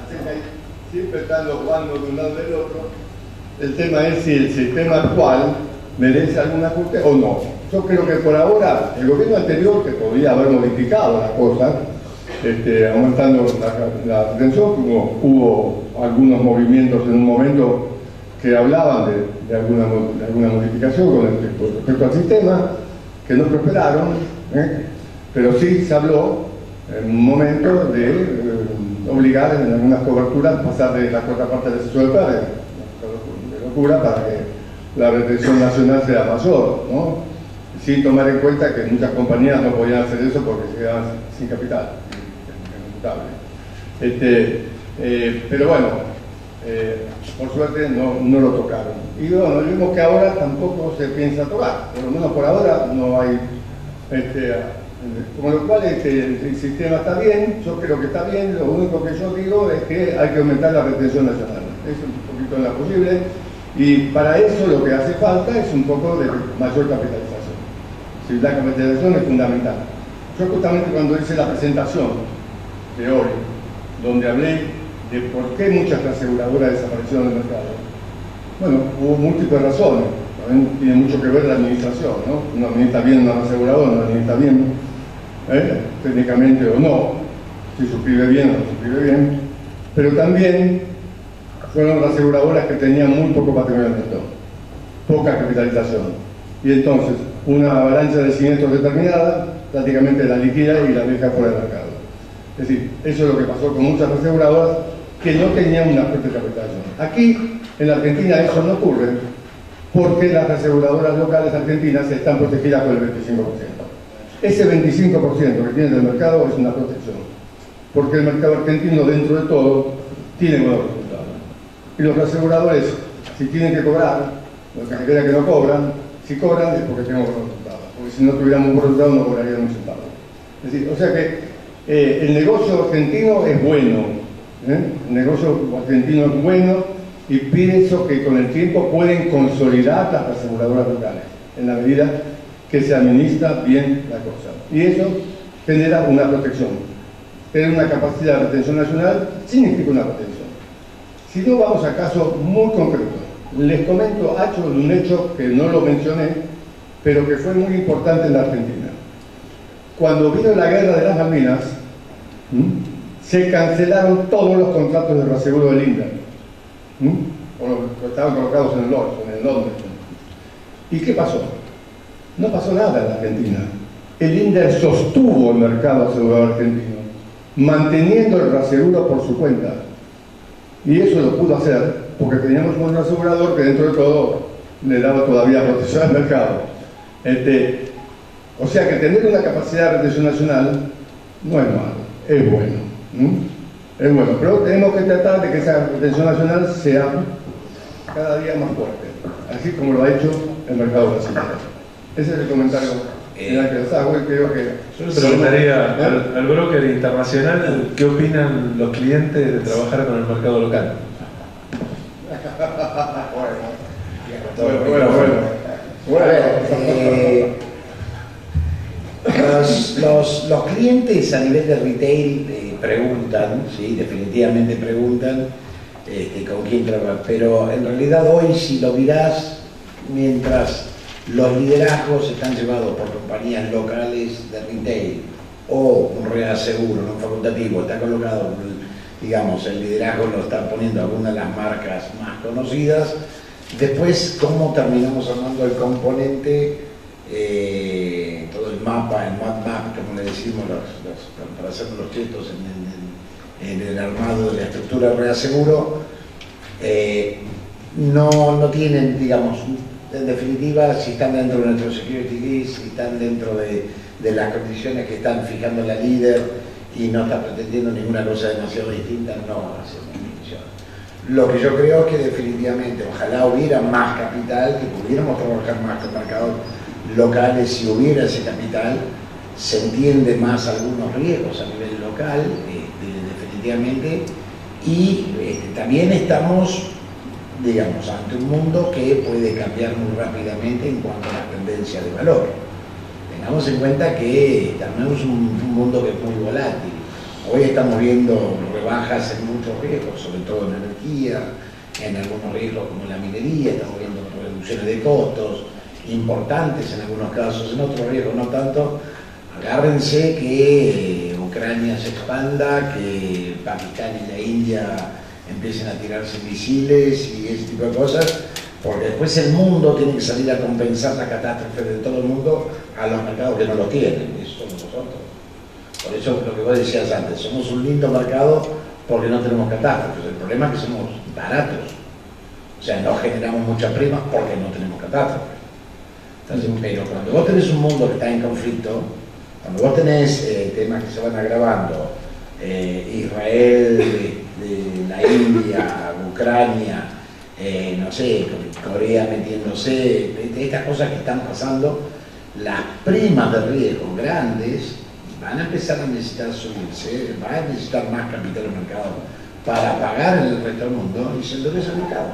siempre están los bandos de un lado y del otro. El tema es si el sistema actual merece algún ajuste o no. yo creo que por ahora el gobierno anterior, que podría haber modificado las cosas, aumentando la retención, hubo algunos movimientos en un momento que hablaban de alguna modificación con respecto al sistema, que no prosperaron, pero sí se habló en un momento de obligar en algunas coberturas pasar de la cuarta parte del sexo del padre, de locura, para que la retención nacional sea mayor, ¿no? Sin tomar en cuenta que muchas compañías no podían hacer eso porque se quedaban sin capital, pero bueno, por suerte no lo tocaron. Y bueno, vimos que ahora tampoco se piensa tocar, por lo menos por ahora no hay, con lo cual el sistema está bien, yo creo que está bien, lo único que yo digo es que hay que aumentar la retención nacional, es un poquito en la posible, y para eso lo que hace falta es un poco de mayor capitalización. Sí, la capitalización es fundamental. Yo justamente cuando hice la presentación de hoy, donde hablé de por qué muchas aseguradoras desaparecieron del mercado, bueno, hubo múltiples razones, también tiene mucho que ver la administración, ¿no? Uno administra bien una aseguradora, no administra bien, técnicamente o no, si suscribe bien o no suscribe bien, pero también fueron las aseguradoras que tenían muy poco patrimonio neto, poca capitalización, y entonces una avalancha de siniestros determinada prácticamente la liquida y la deja fuera del mercado. Es decir, eso es lo que pasó con muchas aseguradoras que no tenían una fuerte capitalización. Aquí, en la Argentina, eso no ocurre porque las aseguradoras locales argentinas están protegidas por el 25%. Ese 25% que tiene del mercado es una protección, porque el mercado argentino, dentro de todo, tiene buenos resultados. Y los aseguradores, si tienen que cobrar, lo que se crea que no cobran, si cobran es porque tenemos buenos resultados, porque si no tuviéramos buenos resultados no cobrarían un centavo. Es decir, o sea que el negocio argentino es bueno, el negocio argentino es bueno, y pienso que con el tiempo pueden consolidar las aseguradoras locales, en la medida que se administra bien la cosa. Y eso genera una protección. Tener una capacidad de retención nacional significa una protección. Si no, vamos a casos muy concretos. Les comento un hecho que no lo mencioné, pero que fue muy importante en la Argentina. Cuando vino la guerra de las Malvinas, se cancelaron todos los contratos de reaseguro del INDER, o los que estaban colocados en el Londres. ¿Y qué pasó? No pasó nada en la Argentina. El INDER sostuvo el mercado asegurador argentino, manteniendo el reaseguro por su cuenta. Y eso lo pudo hacer porque teníamos un asegurador que dentro de todo le daba todavía protección al mercado. O sea que tener una capacidad de retención nacional no es malo, es bueno. Es bueno, pero tenemos que tratar de que esa retención nacional sea cada día más fuerte, así como lo ha hecho el mercado brasileño. Ese es el comentario final que les hago y creo que... Yo le preguntaría al broker internacional qué opinan los clientes de trabajar con el mercado local. Los clientes a nivel de retail preguntan, sí, definitivamente preguntan con quién trabajar, pero en realidad hoy, si lo mirás, mientras los liderazgos están llevados por compañías locales de retail o un reaseguro no facultativo, está colocado, digamos, el liderazgo lo están poniendo algunas de las marcas más conocidas. Después, ¿cómo terminamos armando el componente? Todo el mapa, el map, como le decimos para hacer los chetos en el armado de la estructura de reaseguro, no tienen, digamos, en definitiva, si están dentro de nuestro security list, si están dentro de las condiciones que están fijando la líder y no está pretendiendo ninguna cosa demasiado distinta, no hacemos definición. Lo que yo creo es que definitivamente, ojalá hubiera más capital, que pudiéramos trabajar más con mercados locales. Si hubiera ese capital, se entiende más algunos riesgos a nivel local, definitivamente, y también estamos, digamos, ante un mundo que puede cambiar muy rápidamente en cuanto a la tendencia de valor. Tengamos en cuenta que también es un mundo que es muy volátil. Hoy estamos viendo rebajas en muchos riesgos, sobre todo en energía, en algunos riesgos como la minería, estamos viendo reducciones de costos, importantes en algunos casos, en otros riesgos no tanto. Agárrense que Ucrania se expanda, que Pakistán y la India empiecen a tirarse misiles y ese tipo de cosas, porque después el mundo tiene que salir a compensar la catástrofe de todo el mundo a los mercados que no lo tienen, eso somos nosotros. Por eso lo que vos decías antes, somos un lindo mercado porque no tenemos catástrofes. El problema es que somos baratos, o sea, no generamos muchas primas porque no tenemos catástrofes. Entonces, pero cuando vos tenés un mundo que está en conflicto, cuando vos tenés temas que se van agravando, Israel, la India, Ucrania, no sé, Corea metiéndose, estas cosas que están pasando, las primas de riesgo grandes van a empezar a necesitar subirse, van a necesitar más capital en el mercado para pagar en el resto del mundo y se endurece el mercado.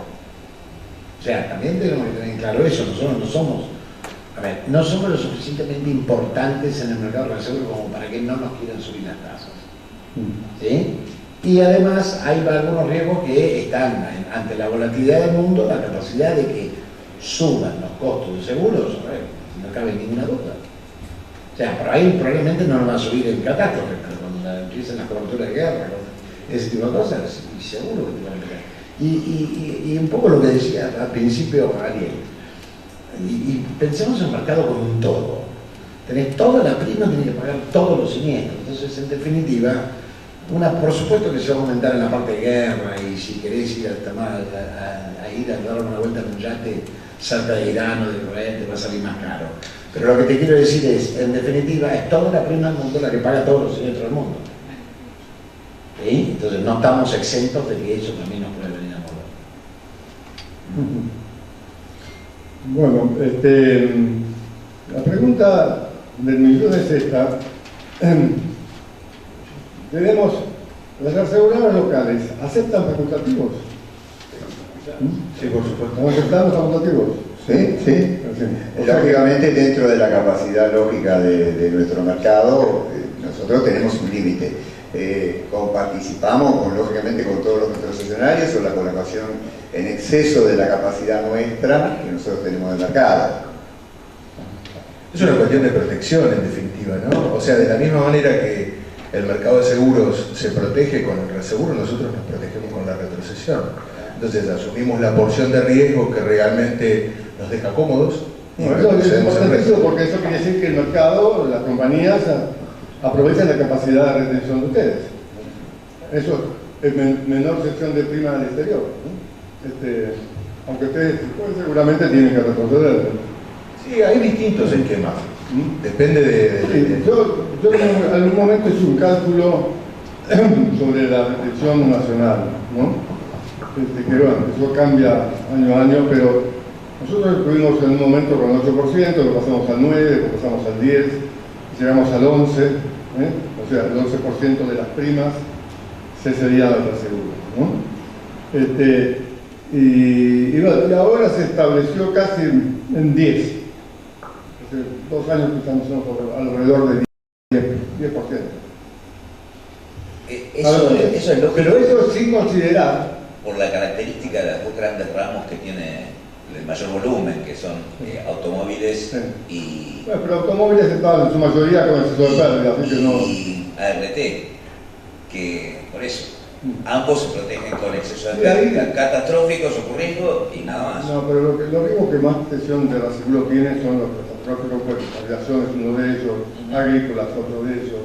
O sea, también tenemos que tener claro eso, nosotros no somos lo suficientemente importantes en el mercado de reserva como para que no nos quieran subir las tasas. ¿Sí? Y además hay algunos riesgos que están ante la volatilidad del mundo, la capacidad de que suban los costos de seguros, no cabe ninguna duda. O sea, por ahí probablemente no nos va a subir en catástrofe, pero cuando empiecen las coberturas de guerra, ese tipo de cosas, y seguro que te van a pegar. Y un poco lo que decía al principio Ariel, y pensemos en el mercado como un todo. Tenés toda la prima, tenés que pagar todos los siniestros. Entonces, en definitiva, por supuesto que se va a aumentar en la parte de guerra, y si querés ir hasta más a ir a dar una vuelta en un yate cerca de Irán o de Israel, te va a salir más caro. Pero lo que te quiero decir es, en definitiva, es toda la prima del mundo la que paga todos los siniestros del mundo. ¿Sí? Entonces no estamos exentos de que eso también nos puede venir a mover. Bueno, la pregunta del millón es esta. Tenemos, las aseguradoras locales, ¿aceptan facultativos? Sí, por supuesto. ¿Están aceptando facultativos? Sí, sí. Lógicamente, dentro de la capacidad lógica de nuestro mercado, nosotros tenemos un límite. Participamos, lógicamente, con todos los nuestros escenarios o la colocación en exceso de la capacidad nuestra que nosotros tenemos de mercado. Es una cuestión de protección, en definitiva, ¿no? O sea, de la misma manera que el mercado de seguros se protege con el reseguro, nosotros nos protegemos con la retrocesión. Entonces asumimos la porción de riesgo que realmente nos deja cómodos. Eso es importantísimo porque eso quiere decir que el mercado, las compañías aprovechan la capacidad de retención de ustedes. Eso es menor sección de prima del exterior, ¿no? Aunque ustedes seguramente tienen que retroceder. Sí, hay distintos esquemas. Depende de... Sí, yo en algún momento hice un cálculo sobre la retención nacional, ¿no? Que bueno, eso cambia año a año, pero nosotros estuvimos en un momento con el 8%, lo pasamos al 9%, lo pasamos al 10%, llegamos al 11%, o sea, el 11% de las primas se serían al seguro, ¿no? Y ahora se estableció casi en 10%. Hace 2 años que estamos alrededor de 10%. Eso es lógico. Pero eso sin considerar por la característica de las dos grandes ramos que tiene el mayor volumen, que son automóviles y... Bueno, pero automóviles están en su mayoría con exceso de pérdida, así que no... Y ART, que por eso, ambos se protegen con exceso de Sí, pérdida, catastróficos o por riesgo y nada más. No, pero los riesgos que más presión de aseguro tienen son los catastróficos, pues aviación es uno de ellos, agrícolas otro de ellos.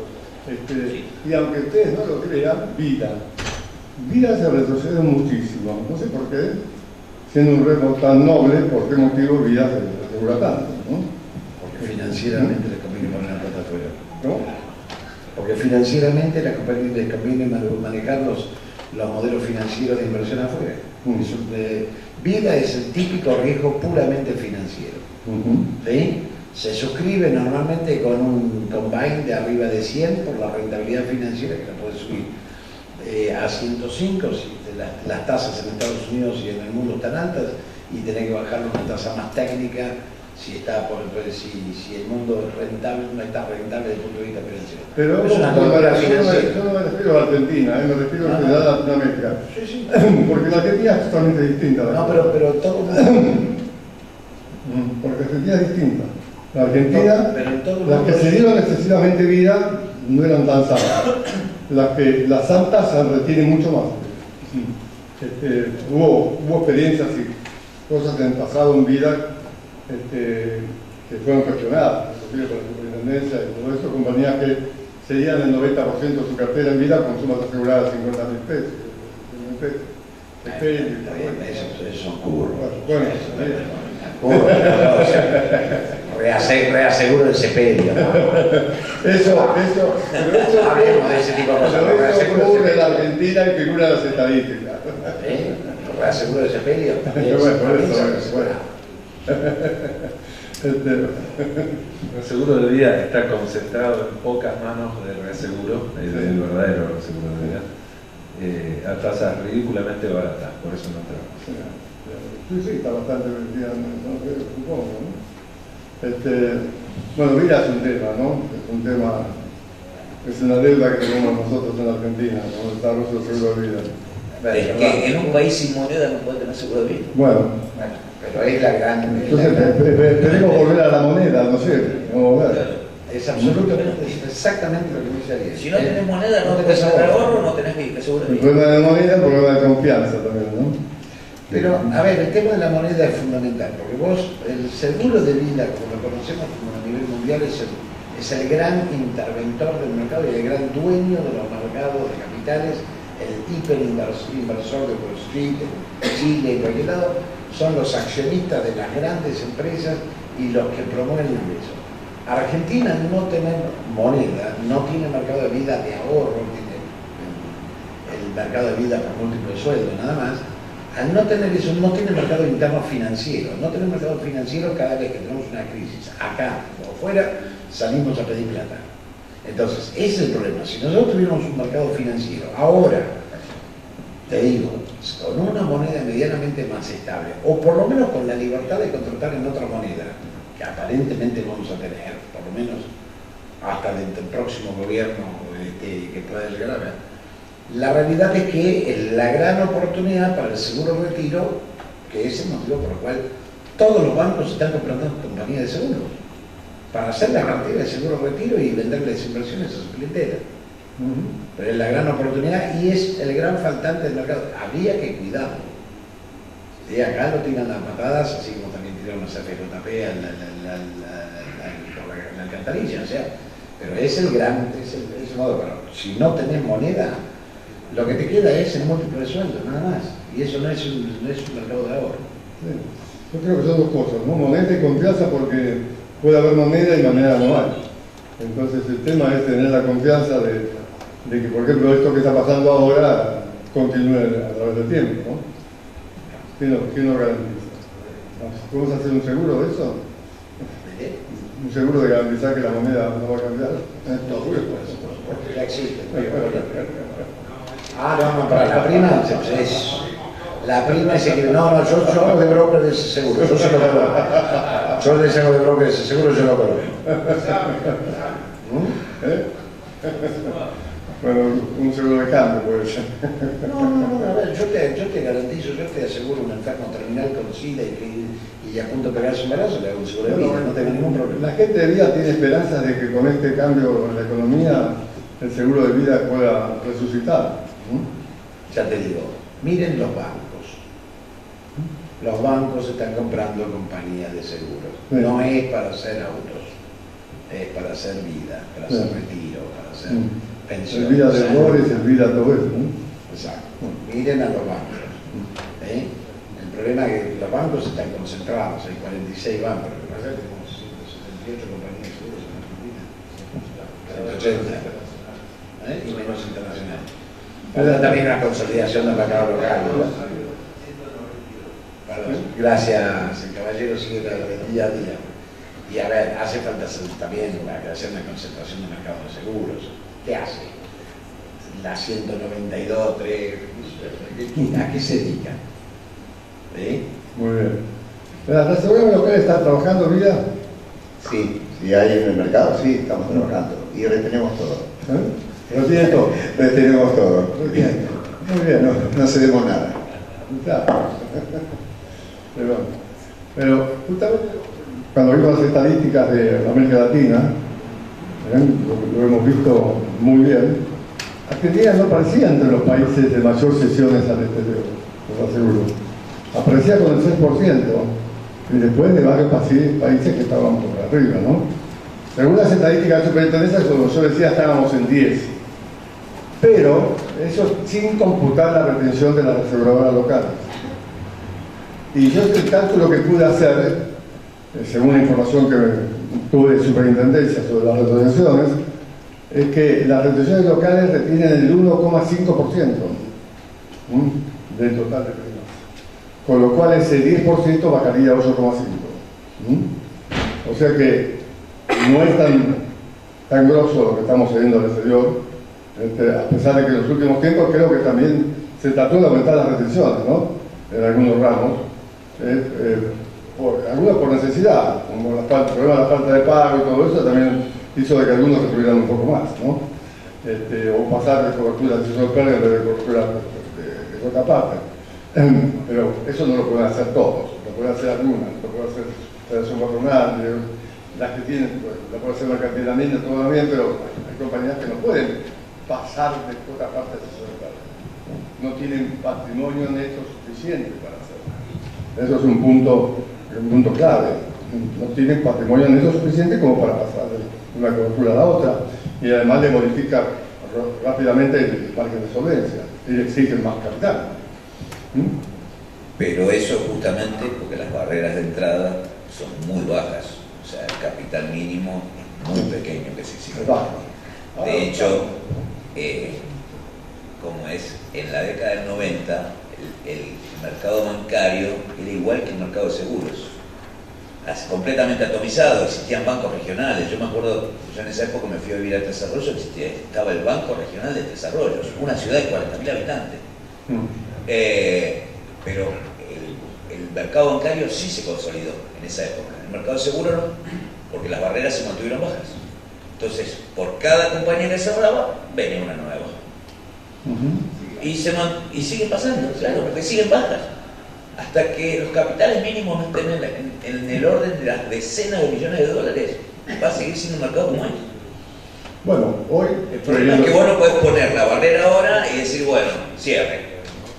Sí. Y aunque ustedes no lo crean, vida se retrocede muchísimo. No sé por qué, siendo un riesgo tan noble, por qué motivo vida se asegura tanto, ¿no? Porque financieramente les conviene poner la plata afuera. ¿No? Porque financieramente les conviene manejar los modelos financieros de inversión afuera. Vida es el típico riesgo puramente financiero. ¿Sí? Se suscribe normalmente con un combine de arriba de 100 por la rentabilidad financiera que la puede subir a 105 si las tasas en Estados Unidos y en el mundo están altas, y tenés que bajarlo a una tasa más técnica si el mundo es rentable, no está rentable desde el punto de vista financiero. Pero es una cultura financiera. yo no me refiero a Argentina, me refiero a la Latinoamérica. Sí. Porque la Argentina es totalmente distinta. No, pero todo Porque Argentina es distinta. La Argentina, Pero en todo el las mundo que se sí. dieron excesivamente vida no eran tan santas. Las santas se retienen mucho más. Hubo experiencias y cosas en el pasado en vida que fueron cuestionadas, inclusive por la superintendencia y todo eso, compañías que cedían el 90% de su cartera en vida con sumas aseguradas de 50.000 pesos. Eso son curvos. Bueno, reaseguro el sepelio. eso Hablemos de ese tipo de cosas. pero eso Reaseguro ocurre el en la sepelio. Argentina y figura en las estadísticas. Reaseguro el sepelio. Bueno, por eso, El seguro de vida está concentrado en pocas manos de reaseguro, el verdadero seguro de vida, a tasas ridículamente baratas, por eso no entramos. Sí, está bastante vendida, supongo, ¿no? Bueno, vida es un tema, ¿no? Es una deuda que tenemos nosotros en Argentina, ¿no? El desarrollo del seguro de vida. Es que en un país sin moneda no puede tener seguro de vida. Bueno, Pero es la gran. entonces esperemos volver a la moneda, no sé, vamos a ver. Es absolutamente, es exactamente lo que dice Ariel. Si no tenés moneda, no tenés ahorro, no tenés seguro de El vida. problema de la moneda es el problema de confianza también, ¿no? Pero, a ver, el tema de la moneda es fundamental, porque vos, el seguro de vida, como lo conocemos como a nivel mundial, es el gran interventor del mercado y el gran dueño de los mercados de capitales, el hiperinversor de Wall Street, en Chile, en cualquier lado, son los accionistas de las grandes empresas y los que promueven el ingreso. Argentina no tener moneda, no tiene mercado de vida de ahorro, tiene el mercado de vida por múltiplo de sueldo, nada más. Al no tener eso, no tiene mercado interno financiero. No tener mercado financiero cada vez que tenemos una crisis, acá o afuera, salimos a pedir plata. Entonces, ese es el problema. Si nosotros tuviéramos un mercado financiero, ahora, te digo, con una moneda medianamente más estable, o por lo menos con la libertad de contratar en otra moneda, que aparentemente vamos a tener, por lo menos hasta dentro del próximo gobierno que pueda llegar a ver, la realidad es que la gran oportunidad para el seguro retiro, que es el motivo por el cual todos los bancos están comprando compañías de seguros, para hacer la cartera de seguro retiro y venderles inversiones a su clientela. Pero es la gran oportunidad y es el gran faltante del mercado. Habría que cuidarlo. Sí, acá lo tiran las patadas, así como también tiraron los FJP por la alcantarilla, o sea, pero es el gran, es el modo. Pero si no tenés moneda, lo que te queda es el múltiplo de sueldo, nada más. Y eso no es un mercado de ahorro. Sí. Yo creo que son dos cosas, ¿no? Moneda y confianza, porque puede haber moneda y moneda no hay. Entonces el tema es tener la confianza de que, por ejemplo, esto que está pasando ahora continúe a través del tiempo, ¿no? ¿Quién lo garantiza? ¿Podemos hacer un seguro de eso? ¿Un seguro de garantizar que la moneda no va a cambiar? Ya existe. No, para la prima es... La prima es que no, yo hago de broker de ese seguro, yo se lo coloco. Yo le hago de broker de ese seguro, yo lo coloco. Bueno, un seguro de cambio puede ser. No, a ver, yo te garantizo, yo te aseguro un enfermo terminal con SIDA y a punto de pegarse un embarazo, le hago un seguro de vida, no tengo ningún problema. La gente de vida tiene esperanzas de que con este cambio en la economía el seguro de vida pueda resucitar. Ya te digo, miren los bancos. Los bancos están comprando compañías de seguros. Sí. No es para hacer autos, es para hacer vida, para hacer retiro, para hacer pensiones. El vida de dolores, el vida todo eso, ¿no? Exacto. Miren a los bancos. El problema es que los bancos están concentrados, hay 46 bancos, lo que pasa es que tenemos 178 compañías de seguros en Argentina, 180, y menos internacionales. Falta también una consolidación del mercado local, ¿no? Gracias, el caballero sigue el día a día. Y a ver, hace falta también hacer una concentración de mercado de seguros. ¿Qué hace? La 192, 3, ¿a qué se dedican? Muy bien. ¿La aseguradora local está trabajando, vida? Sí, si hay en el mercado, sí, estamos trabajando. Y retenemos todo. Lo tiene todo. Retenemos todo. Lo tiene todo. Muy bien. No cedemos nada. Claro. Pero, Pero justamente cuando vimos las estadísticas de América Latina, lo hemos visto muy bien, Argentina no aparecía entre los países de mayor cesiones al exterior, los aseguro. Aparecía con el 6%, y después de varios países que estaban por arriba, ¿no? Según las estadísticas de superintendencia, como yo decía, estábamos en 10. Pero eso sin computar la retención de las aseguradoras locales. Y yo el cálculo que pude hacer, según la información que tuve de superintendencia sobre las retenciones, es que las retenciones locales retienen el 1,5% del total de premios. Con lo cual ese 10% bajaría a 8,5%. O sea que no es tan grosso lo que estamos cediendo al exterior, a pesar de que en los últimos tiempos creo que también se trató de aumentar las retenciones, ¿no? En algunos ramos, algunos por necesidad, como el problema de la falta de pago y todo eso también hizo de que algunos retuvieran un poco más, ¿no? O pasar de cobertura de exceso de pérdida en vez de cobertura de otra parte. Pero eso no lo pueden hacer todos, lo pueden hacer algunas, lo pueden hacer Federación Patronal, las que tienen, pues, lo puede hacer Mercantil también, todo bien, pero hay compañías que no pueden pasar de otra parte de exceso de pérdida. No tienen patrimonio neto suficiente para hacerlo. Eso es un punto clave. No tienen patrimonio neto suficiente como para pasar de una cobertura a la otra, y además le modifica rápidamente el margen de solvencia y le exigen más capital. Pero eso justamente porque las barreras de entrada son muy bajas, o sea, el capital mínimo es muy pequeño que se exige. De hecho, como es en la década del 90, el mercado bancario era igual que el mercado de seguros, completamente atomizado, existían bancos regionales. Yo me acuerdo, yo en esa época me fui a vivir a Tres Arroyos, estaba el Banco Regional de Tres Arroyos, una ciudad de 40.000 habitantes. Pero el mercado bancario sí se consolidó en esa época. El mercado seguro no, porque las barreras se mantuvieron bajas. Entonces, por cada compañía que cerraba, venía una nueva. Y sigue pasando, claro, porque siguen bajas. Hasta que los capitales mínimos no estén en el orden de las decenas de millones de dólares, va a seguir siendo un mercado como este. Bueno, hoy... El problema es que vos no podés poner la barrera ahora y decir, bueno, cierre.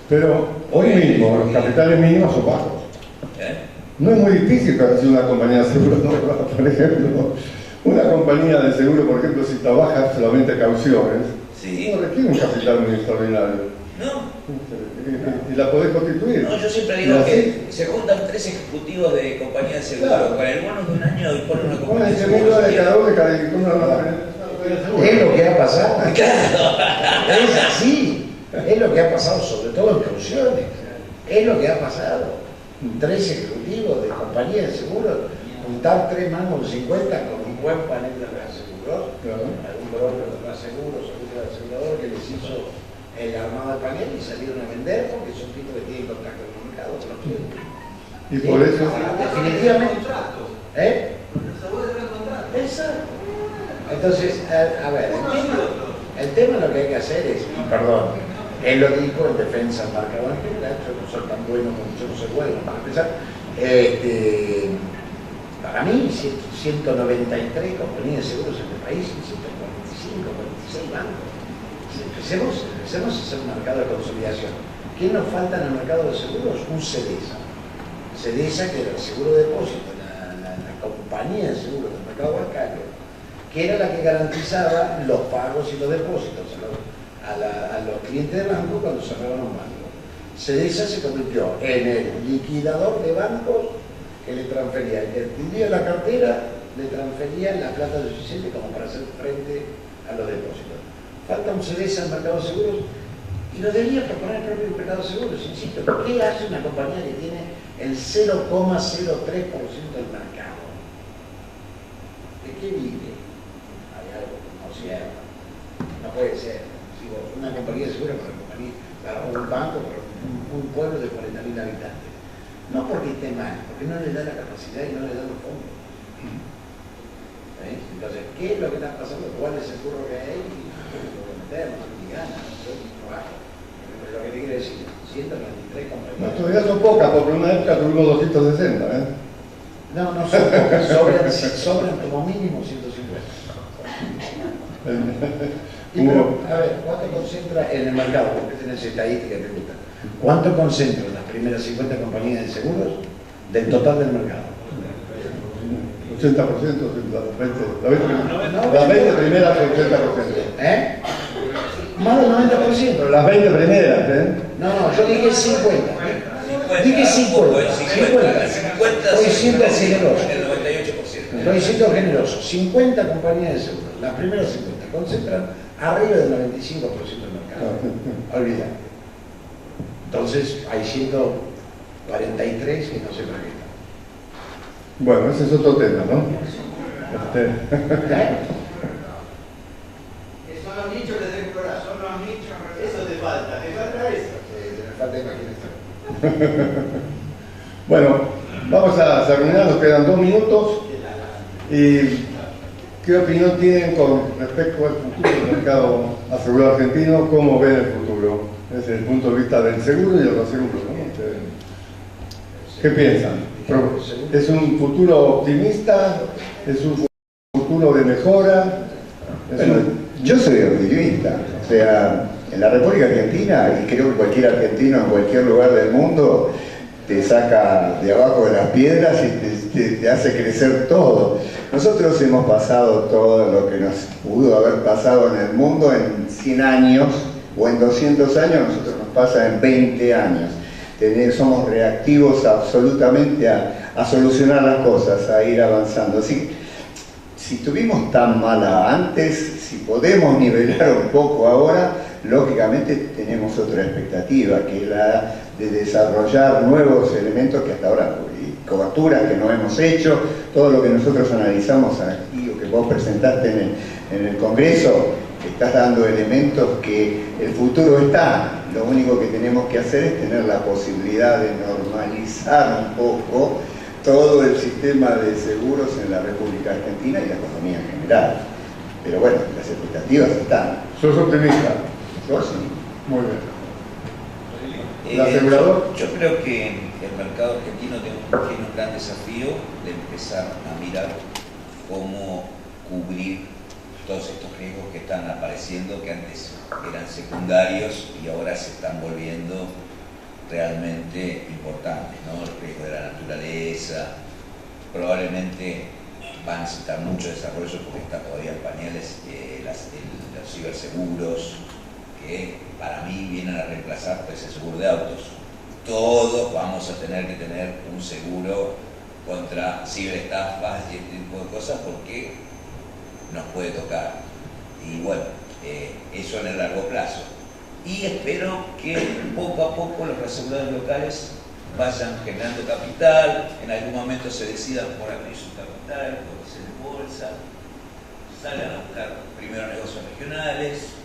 Pero hoy mismo los capitales mínimos son bajos. No es muy difícil para hacer una compañía de seguro, ¿no? Por ejemplo, una compañía de seguro, por ejemplo, si trabaja solamente cauciones, no requiere un capital muy extraordinario. No. Y la podés constituir. No, yo siempre digo que se juntan 3 ejecutivos de compañía de seguro, claro, con el bono de un año y ponen una compañía de seguro. De cada uno, es lo que ha pasado. Es así. Es lo que ha pasado, sobre todo en cauciones. Es lo que ha pasado. 3 ejecutivos de compañía de seguros, juntar 3 mangos de 50 con un buen panel de reaseguros, algún broker de reaseguros, algún asegurador que les hizo el armado de panel y salieron a vender porque son tipos que tienen contacto con el mercado. Y por eso... Definitivamente. Exacto. Entonces, a ver, el tema lo que hay que hacer es, perdón, él lo dijo en defensa del mercado en general, yo no soy tan bueno como yo no soy bueno, para empezar. Para mí, 193 compañías de seguros en el país y 145, 46 bancos. Empecemos a hacer un mercado de consolidación. ¿Qué nos falta en el mercado de seguros? Un CEDESA. CEDESA, que era el seguro de depósito, la compañía de seguros del mercado bancario, que era la que garantizaba los pagos y los depósitos a los clientes de banco cuando cerraban un banco. CEDESA se convirtió en el liquidador de bancos que le transfería, el que tendría la cartera, le transfería la plata suficiente como para hacer frente a los depósitos. Falta un CEDESA al mercado de seguros y lo debería proponer el propio mercado de seguros, insisto. ¿Qué hace una compañía que tiene el 0,03% del mercado? ¿De qué vive? Hay algo que no cierra. No puede ser. Digo, una compañía de seguros para un banco, para un pueblo de 40.000 habitantes. No porque esté mal, porque no le da la capacidad y no le da los fondos. Entonces, ¿qué es lo que está pasando? ¿Cuál es el curro que hay? Y gana, lo que te quiero decir, 193 compañías. No, todavía son pocas, porque en una época tuvimos 260, No, no son pocas, sobran como mínimo 150. Y pero, a ver, ¿cuánto concentra en el mercado? Porque tenés estadísticas que te gustan. ¿Cuánto concentran las primeras 50 compañías de seguros del total del mercado? 80%, las 20 primeras, 80%. ¿Eh? Más del 90%. Pero las 20 primeras, No, yo dije 50. Dije 50. Estoy siendo generoso. El 98%. Estoy siendo generoso. 50 compañías de seguros. Las primeras 50 concentran arriba del 95% del mercado. Olvida. Entonces hay 143 que no sé para qué están. Bueno, ese es otro tema, ¿no? Son los nichos que tenés que explorar, son los nichos, eso te falta eso. Me falta imaginación. Bueno, vamos a terminar, nos quedan 2 minutos. ¿Y qué opinión tienen con respecto al futuro del mercado asegurado argentino? ¿Cómo ven el futuro? Desde el punto de vista del seguro y el aseguro, ¿no? ¿Qué piensan? ¿Es un futuro optimista? ¿Es un futuro de mejora? Bueno, yo soy optimista. O sea, en la República Argentina, y creo que cualquier argentino en cualquier lugar del mundo, te saca de abajo de las piedras y te hace crecer todo. Nosotros hemos pasado todo lo que nos pudo haber pasado en el mundo en 100 años o en 200 años, nosotros nos pasa en 20 años. Somos reactivos absolutamente a solucionar las cosas, a ir avanzando. Si tuvimos tan mala antes, si podemos nivelar un poco ahora, lógicamente tenemos otra expectativa, que es la de desarrollar nuevos elementos que hasta ahora, y coberturas que no hemos hecho, todo lo que nosotros analizamos aquí o que vos presentaste en el Congreso, estás dando elementos que el futuro está. Lo único que tenemos que hacer es tener la posibilidad de normalizar un poco todo el sistema de seguros en la República Argentina y la economía en general. Pero bueno, las expectativas están. ¿Sos optimista? Yo sí. Muy bien. ¿El asegurador? Yo creo que el mercado argentino tiene un gran desafío de empezar a mirar cómo cubrir todos estos riesgos que están apareciendo, que antes eran secundarios y ahora se están volviendo realmente importantes, ¿no? El riesgo de la naturaleza, probablemente van a necesitar mucho desarrollo porque está todavía en pañales los ciberseguros, que para mí vienen a reemplazar pues, el seguro de autos. Todos vamos a tener que tener un seguro contra ciberestafas y este tipo de cosas porque nos puede tocar. Y bueno, eso en el largo plazo. Y espero que poco a poco los aseguradores locales vayan generando capital, en algún momento se decidan por abrir su capital, por hacer bolsa, salgan a buscar primero negocios regionales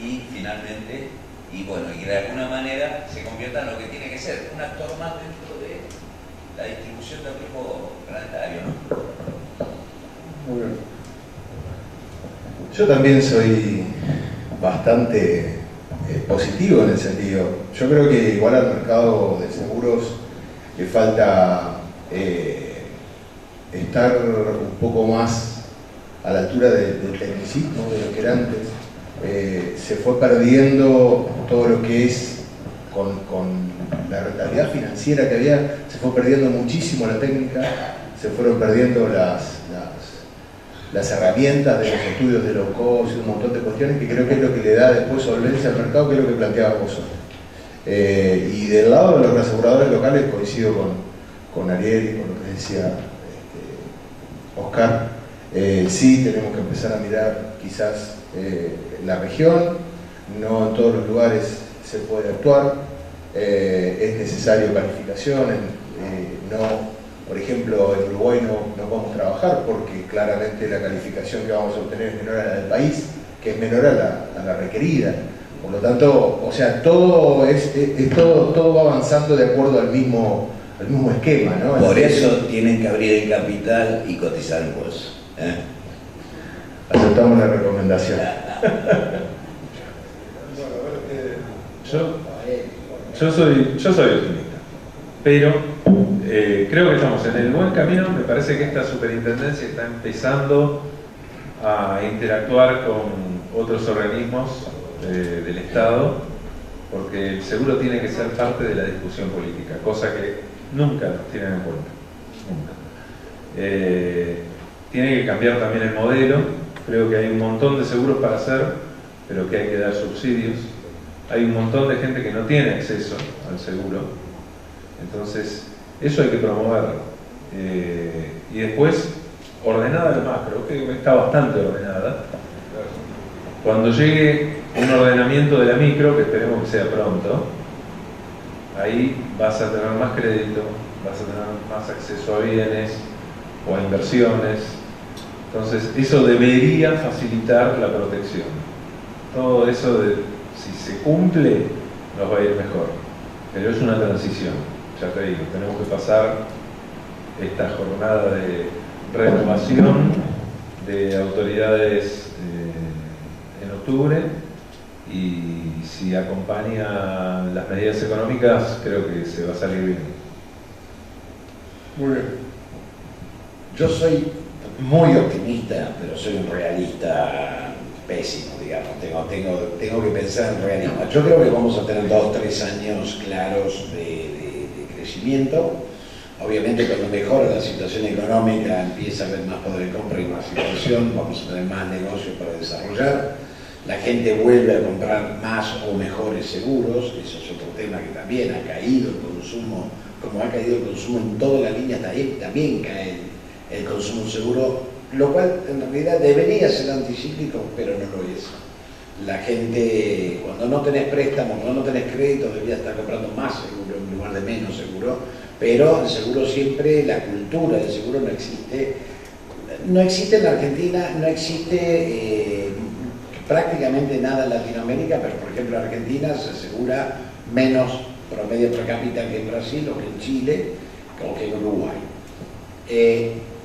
y finalmente, y bueno, y de alguna manera se convierta en lo que tiene que ser, un actor más dentro de la distribución del riesgo planetario, ¿no? Muy bien. Yo también soy bastante positivo en el sentido. Yo creo que igual al mercado de seguros le falta estar un poco más a la altura del tecnicismo de lo que era antes. Se fue perdiendo todo lo que es con la rentabilidad financiera que había, se fue perdiendo muchísimo la técnica, se fueron perdiendo las herramientas de los estudios de low cost y un montón de cuestiones que creo que es lo que le da después solvencia al mercado, que es lo que planteaba vos. Y del lado de los aseguradores locales coincido con Ariel y con lo que decía Oscar. Sí tenemos que empezar a mirar quizás la región, no en todos los lugares se puede actuar, es necesario calificación, por ejemplo, en Uruguay no podemos trabajar porque claramente la calificación que vamos a obtener es menor a la del país, que es menor a la requerida. Por lo tanto, o sea, todo va avanzando de acuerdo al mismo esquema, ¿no? Por eso tienen que abrir el capital y cotizar en bolsa. Aceptamos la recomendación. Yo soy optimista. Pero creo que estamos en el buen camino. Me parece que esta superintendencia está empezando a interactuar con otros organismos del Estado, porque el seguro tiene que ser parte de la discusión política, cosa que nunca nos tienen en cuenta. Nunca. Tiene que cambiar también el modelo. Creo que hay un montón de seguros para hacer, pero que hay que dar subsidios. Hay un montón de gente que no tiene acceso al seguro. Entonces, eso hay que promoverlo. Y después, ordenada la macro, que está bastante ordenada. Cuando llegue un ordenamiento de la micro, que esperemos que sea pronto, ahí vas a tener más crédito, vas a tener más acceso a bienes o a inversiones. Entonces, eso debería facilitar la protección. Todo eso, si se cumple, nos va a ir mejor. Pero es una transición, ya te digo, tenemos que pasar esta jornada de renovación de autoridades en octubre, y si acompaña las medidas económicas, creo que se va a salir bien. Muy bien. Yo soy muy optimista, pero soy un realista pésimo, digamos. Tengo que pensar en realismo. Yo creo que vamos a tener 2 o 3 años claros de crecimiento. Obviamente, cuando mejora la situación económica, empieza a haber más poder de compra y más inversión, vamos a tener más negocios para desarrollar. La gente vuelve a comprar más o mejores seguros. Eso es otro tema que también ha caído el consumo, como ha caído el consumo en toda la línea, también cae el consumo seguro, lo cual en realidad debería ser anticíclico, pero no lo es. La gente, cuando no tenés préstamos, cuando no tenés crédito, debería estar comprando más seguro en lugar de menos seguro, pero el seguro siempre, la cultura del seguro no existe. No existe en la Argentina, no existe prácticamente nada en Latinoamérica, pero por ejemplo en Argentina se asegura menos promedio per cápita que en Brasil o que en Chile o que en Uruguay.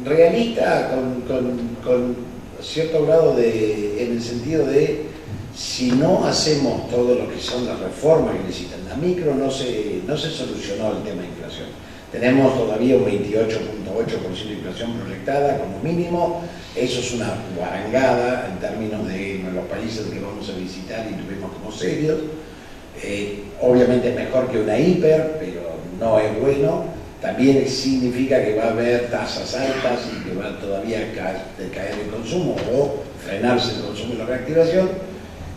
Realista con cierto grado en el sentido de, si no hacemos todo lo que son las reformas que necesitan la micro, no se solucionó el tema de inflación. Tenemos todavía un 28.8% de inflación proyectada como mínimo. Eso es una guarangada en términos de los países que vamos a visitar y tuvimos como serios. Obviamente es mejor que una hiper, pero no es bueno. También significa que va a haber tasas altas y que va todavía a caer el consumo o frenarse el consumo y la reactivación.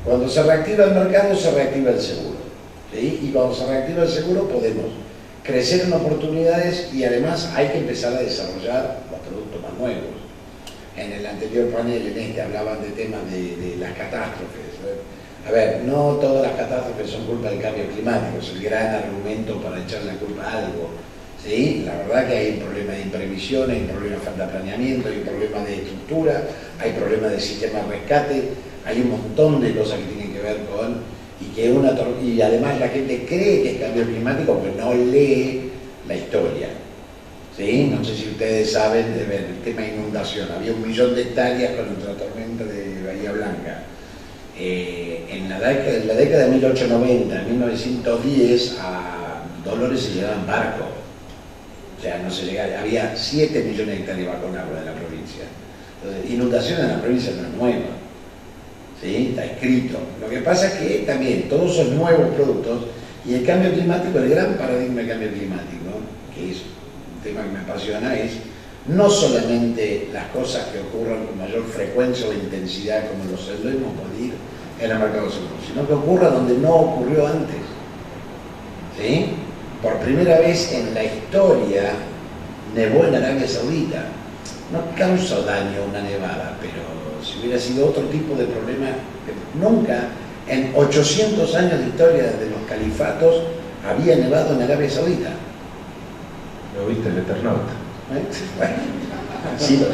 Cuando se reactiva el mercado, se reactiva el seguro, ¿sí? Y cuando se reactiva el seguro, podemos crecer en oportunidades, y además hay que empezar a desarrollar los productos más nuevos. En el anterior panel, en este, hablaban de temas de las catástrofes. A ver, no todas las catástrofes son culpa del cambio climático, es el gran argumento para echar la culpa a algo. ¿Sí? La verdad que hay un problema de imprevisión, hay un problema de falta de planeamiento, hay un problema de estructura, hay problema de sistema de rescate, hay un montón de cosas que tienen que ver con, y además la gente cree que es cambio climático, pero no lee la historia. ¿Sí? No sé si ustedes saben el tema de inundación. Había 1 millón de hectáreas con la tormenta de Bahía Blanca. En la década de 1890, en 1910, a Dolores se llegaba en barco. O sea, no se llegaba, había 7 millones de hectáreas bajo el agua de la provincia. Entonces, inundación en la provincia no es nueva. ¿Sí? Está escrito. Lo que pasa es que también todos son nuevos productos, y el cambio climático, el gran paradigma del cambio climático, que es un tema que me apasiona, es no solamente las cosas que ocurran con mayor frecuencia o intensidad, como lo solemos medir en el mercado seguro, sino que ocurra donde no ocurrió antes. ¿Sí? Por primera vez en la historia nevó en Arabia Saudita. No causa daño una nevada, pero si hubiera sido otro tipo de problema, nunca en 800 años de historia de los califatos había nevado en Arabia Saudita. ¿Lo viste el Eternauta? Bueno, sí lo vi.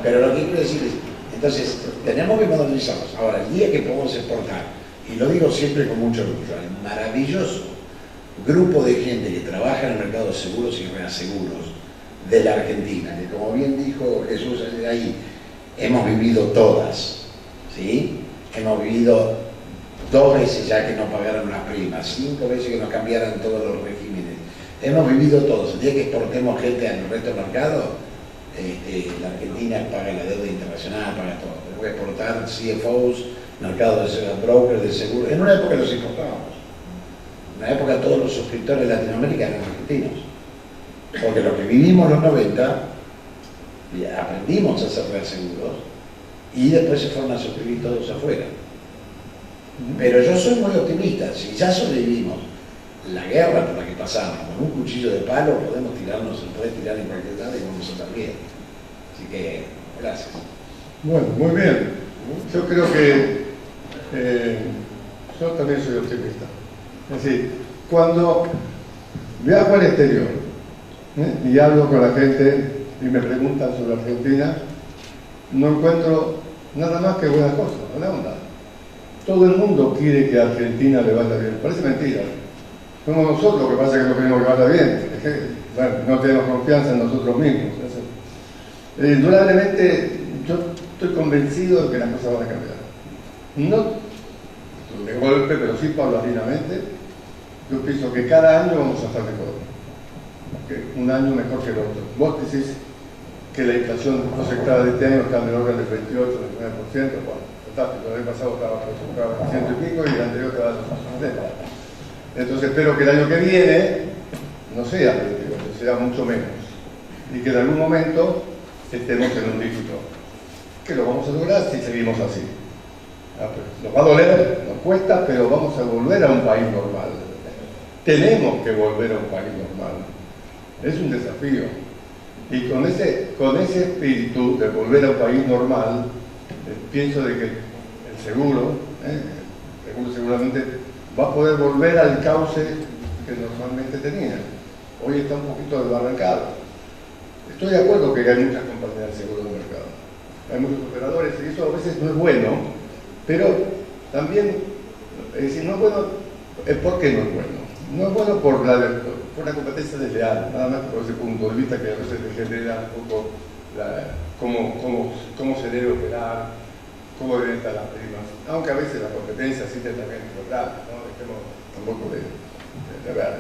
Pero lo que quiero decir es, entonces, tenemos que modernizarnos. Ahora, el día que podemos exportar, y lo digo siempre con mucho orgullo, al maravilloso grupo de gente que trabaja en el mercado de seguros y reaseguros de la Argentina, que como bien dijo Jesús ahí, hemos vivido todas, ¿sí? Hemos vivido 2 veces ya que nos pagaron las primas, 5 veces que nos cambiaran todos los regímenes, hemos vivido todos. El día que exportemos gente al resto del mercado, la Argentina paga la deuda internacional, paga todo. Tenemos que exportar CFOs, mercados de brokers de seguro. En una época los importábamos. En una época todos los suscriptores de Latinoamérica eran argentinos. Porque lo que vivimos en los 90, aprendimos a hacer reaseguros y después se fueron a suscribir todos afuera. Pero yo soy muy optimista. Si ya sobrevivimos la guerra por la que pasamos con un cuchillo de palo, podemos tirar en cualquier lado y vamos a estar bien. Así que, gracias. Bueno, muy bien. Yo creo que yo también soy optimista. Es decir, cuando viajo al exterior y hablo con la gente y me preguntan sobre Argentina, no encuentro nada más que buenas cosas, buena onda. Todo el mundo quiere que a Argentina le vaya bien. Parece mentira. Somos nosotros que pasa que no queremos que vaya bien. Es que, bueno, no tenemos confianza en nosotros mismos. Indudablemente, yo estoy convencido de que las cosas van a cambiar. No de golpe, pero sí paulatinamente. Yo pienso que cada año vamos a estar mejor. Que un año mejor que el otro. Vos decís que la inflación proyectada de este año está en el orden del 28, del 29%. Bueno, fantástico. El año pasado estaba 100 y pico y el anterior estaba a 60. Entonces espero que el año que viene no sea 28, sea mucho menos. Y que en algún momento estemos en un dígito. Que lo vamos a lograr si seguimos así. Nos va a doler, nos cuesta, pero vamos a volver a un país normal. Tenemos que volver a un país normal. Es un desafío. Y con ese espíritu de volver a un país normal, pienso de que el seguro seguramente va a poder volver al cauce que normalmente tenía. Hoy está un poquito desbarrancado. Estoy de acuerdo que hay muchas compañías de seguro en el mercado. Hay muchos operadores y eso a veces no es bueno, pero también, es decir, no es bueno, ¿por qué no es bueno? No es bueno por la competencia desleal, nada más por ese punto de vista que a veces te genera un poco cómo se debe operar, cómo deben estar las primas, aunque a veces la competencia sí te también explotar, ¿no? Dejemos un poco de ver.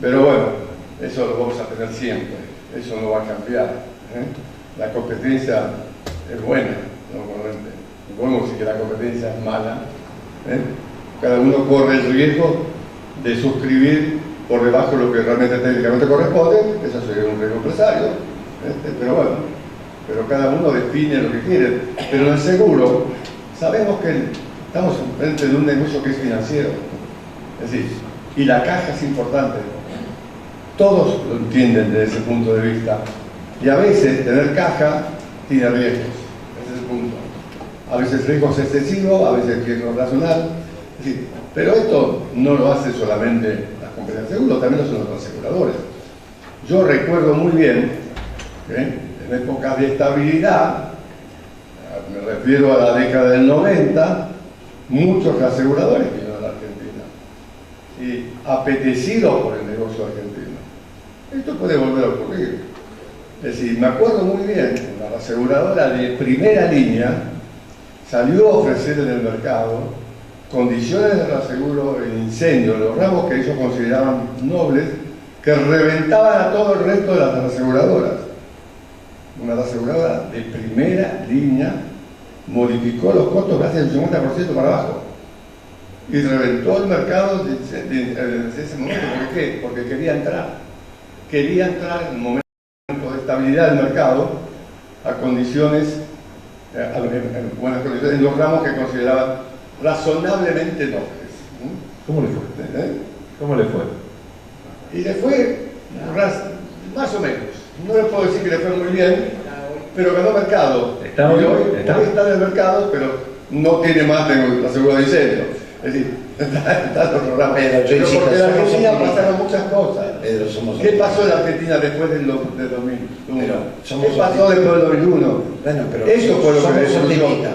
Pero bueno, eso lo vamos a tener siempre, eso no va a cambiar. La competencia es buena, no podemos decir que la competencia es mala. Cada uno corre el riesgo de suscribir por debajo de lo que realmente técnicamente corresponde, eso sería un riesgo empresario, pero bueno, pero cada uno define lo que quiere. Pero en el seguro sabemos que estamos frente de un negocio que es financiero, es decir, y la caja es importante. Todos lo entienden desde ese punto de vista, y a veces tener caja tiene riesgos, ese es el punto. A veces riesgos excesivos, a veces riesgos racional, es decir, pero esto no lo hace solamente las compañías de seguro, también lo hacen los aseguradores. Yo recuerdo muy bien, en épocas de estabilidad, me refiero a la década del 90, muchos aseguradores vinieron a la Argentina y apetecidos por el negocio argentino. Esto puede volver a ocurrir. Es decir, me acuerdo muy bien, una aseguradora de primera línea salió a ofrecer en el mercado condiciones de reaseguro en incendio, los ramos que ellos consideraban nobles, que reventaban a todo el resto de las aseguradoras. Una aseguradora de primera línea modificó los costos casi del 50% para abajo y reventó el mercado desde ese momento. ¿Por qué? Porque quería entrar en un momento de estabilidad del mercado a condiciones, en buenas condiciones, en los ramos que consideraban razonablemente nobles. ¿Cómo le fue? ¿Cómo le fue? Y le fue más o menos. No le puedo decir que le fue muy bien, pero ganó mercado. Está hoy está en el mercado, pero no tiene más de la seguridad de incendio. Es decir, está en otro ramo. Pero porque en la Argentina pasaron muchas cosas. ¿Qué pasó en la Argentina después del 2001? ¿Qué pasó después del 2001? Bueno, pero eso fue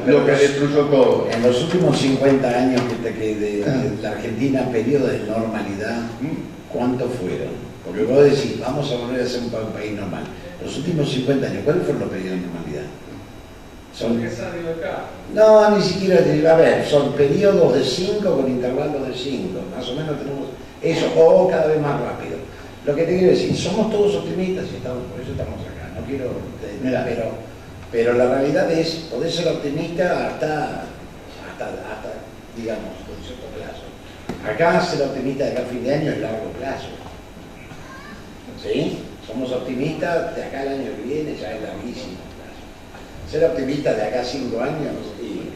lo que destruyó todo. En los últimos 50 años de la Argentina, periodos de normalidad, ¿cuántos fueron? Porque vos decís, vamos a volver a ser un país normal. Los últimos 50 años, ¿cuáles fueron los periodos de normalidad? No, ni siquiera, a ver, son periodos de 5 con intervalos de 5, más o menos tenemos eso, o cada vez más rápido. Lo que te quiero decir, somos todos optimistas y estamos, por eso estamos acá. No quiero, pero la realidad es poder ser optimista hasta digamos, con cierto plazo. Acá ser optimista de acá a fin de año es largo plazo. ¿Sí? Somos optimistas de acá al año que viene, ya es larguísimo plazo. Ser optimista de acá a 5 años y...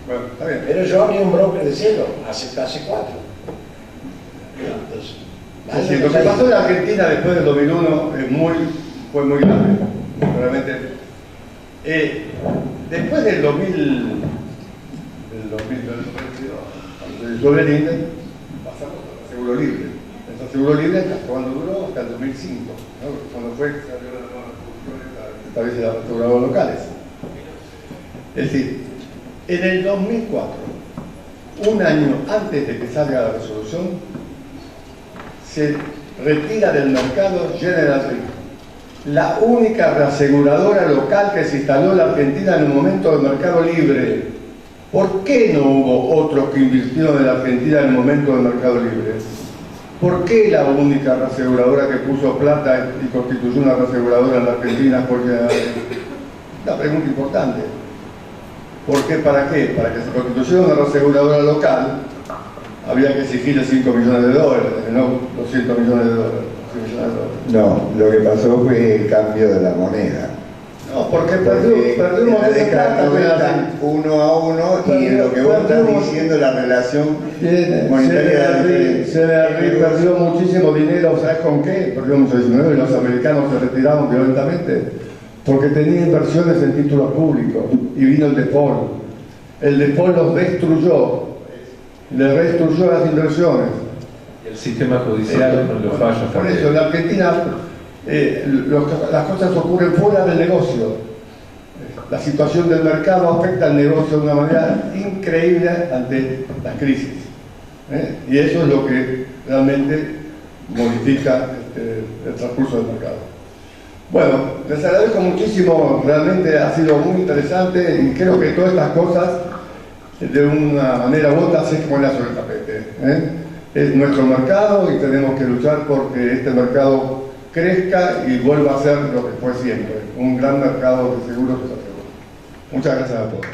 Bueno, está bien. Pero yo abrí un broker de cero hace 4. Entonces, Sí, lo que pasó en Argentina después del 2001 fue muy grave. Realmente, después del 2000, cuando se disuelve el INDE, pasamos al seguro libre. El seguro libre hasta cuando duró hasta el 2005, ¿no? Cuando establece las aseguradoras locales. Es decir, en el 2004, un año antes de que salga la resolución, se retira del mercado General Re, la única reaseguradora local que se instaló en la Argentina en un momento del mercado libre. ¿Por qué no hubo otros que invirtieron en la Argentina en el momento del mercado libre? ¿Por qué la única reaseguradora que puso plata y constituyó una reaseguradora en la Argentina? Porque una pregunta importante. ¿Por qué? ¿Para qué? Para que se constituyera una reaseguradora local había que exigirle 5 millones de dólares, no 200 millones de dólares. No, lo que pasó fue el cambio de la moneda. No, porque En perdimos la década plata, 90, 1 a 1, y en lo que vos estás diciendo, la relación monetaria se perdió muchísimo dinero. ¿Sabes con qué? Perdió mucho dinero y los americanos se retiraron violentamente porque tenían inversiones en títulos públicos y vino el default. El default los destruyó, le destruyó las inversiones. El sistema judicial con los fallos Por también. eso, en la Argentina las cosas ocurren fuera del negocio. La situación del mercado afecta al negocio de una manera increíble ante las crisis. Y eso es lo que realmente modifica el transcurso del mercado. Bueno, les agradezco muchísimo, realmente ha sido muy interesante y creo que todas estas cosas, de una manera u otra, se ponen sobre el tapete. Es nuestro mercado y tenemos que luchar porque este mercado crezca y vuelva a ser lo que fue siempre, un gran mercado de seguros. Muchas gracias a todos.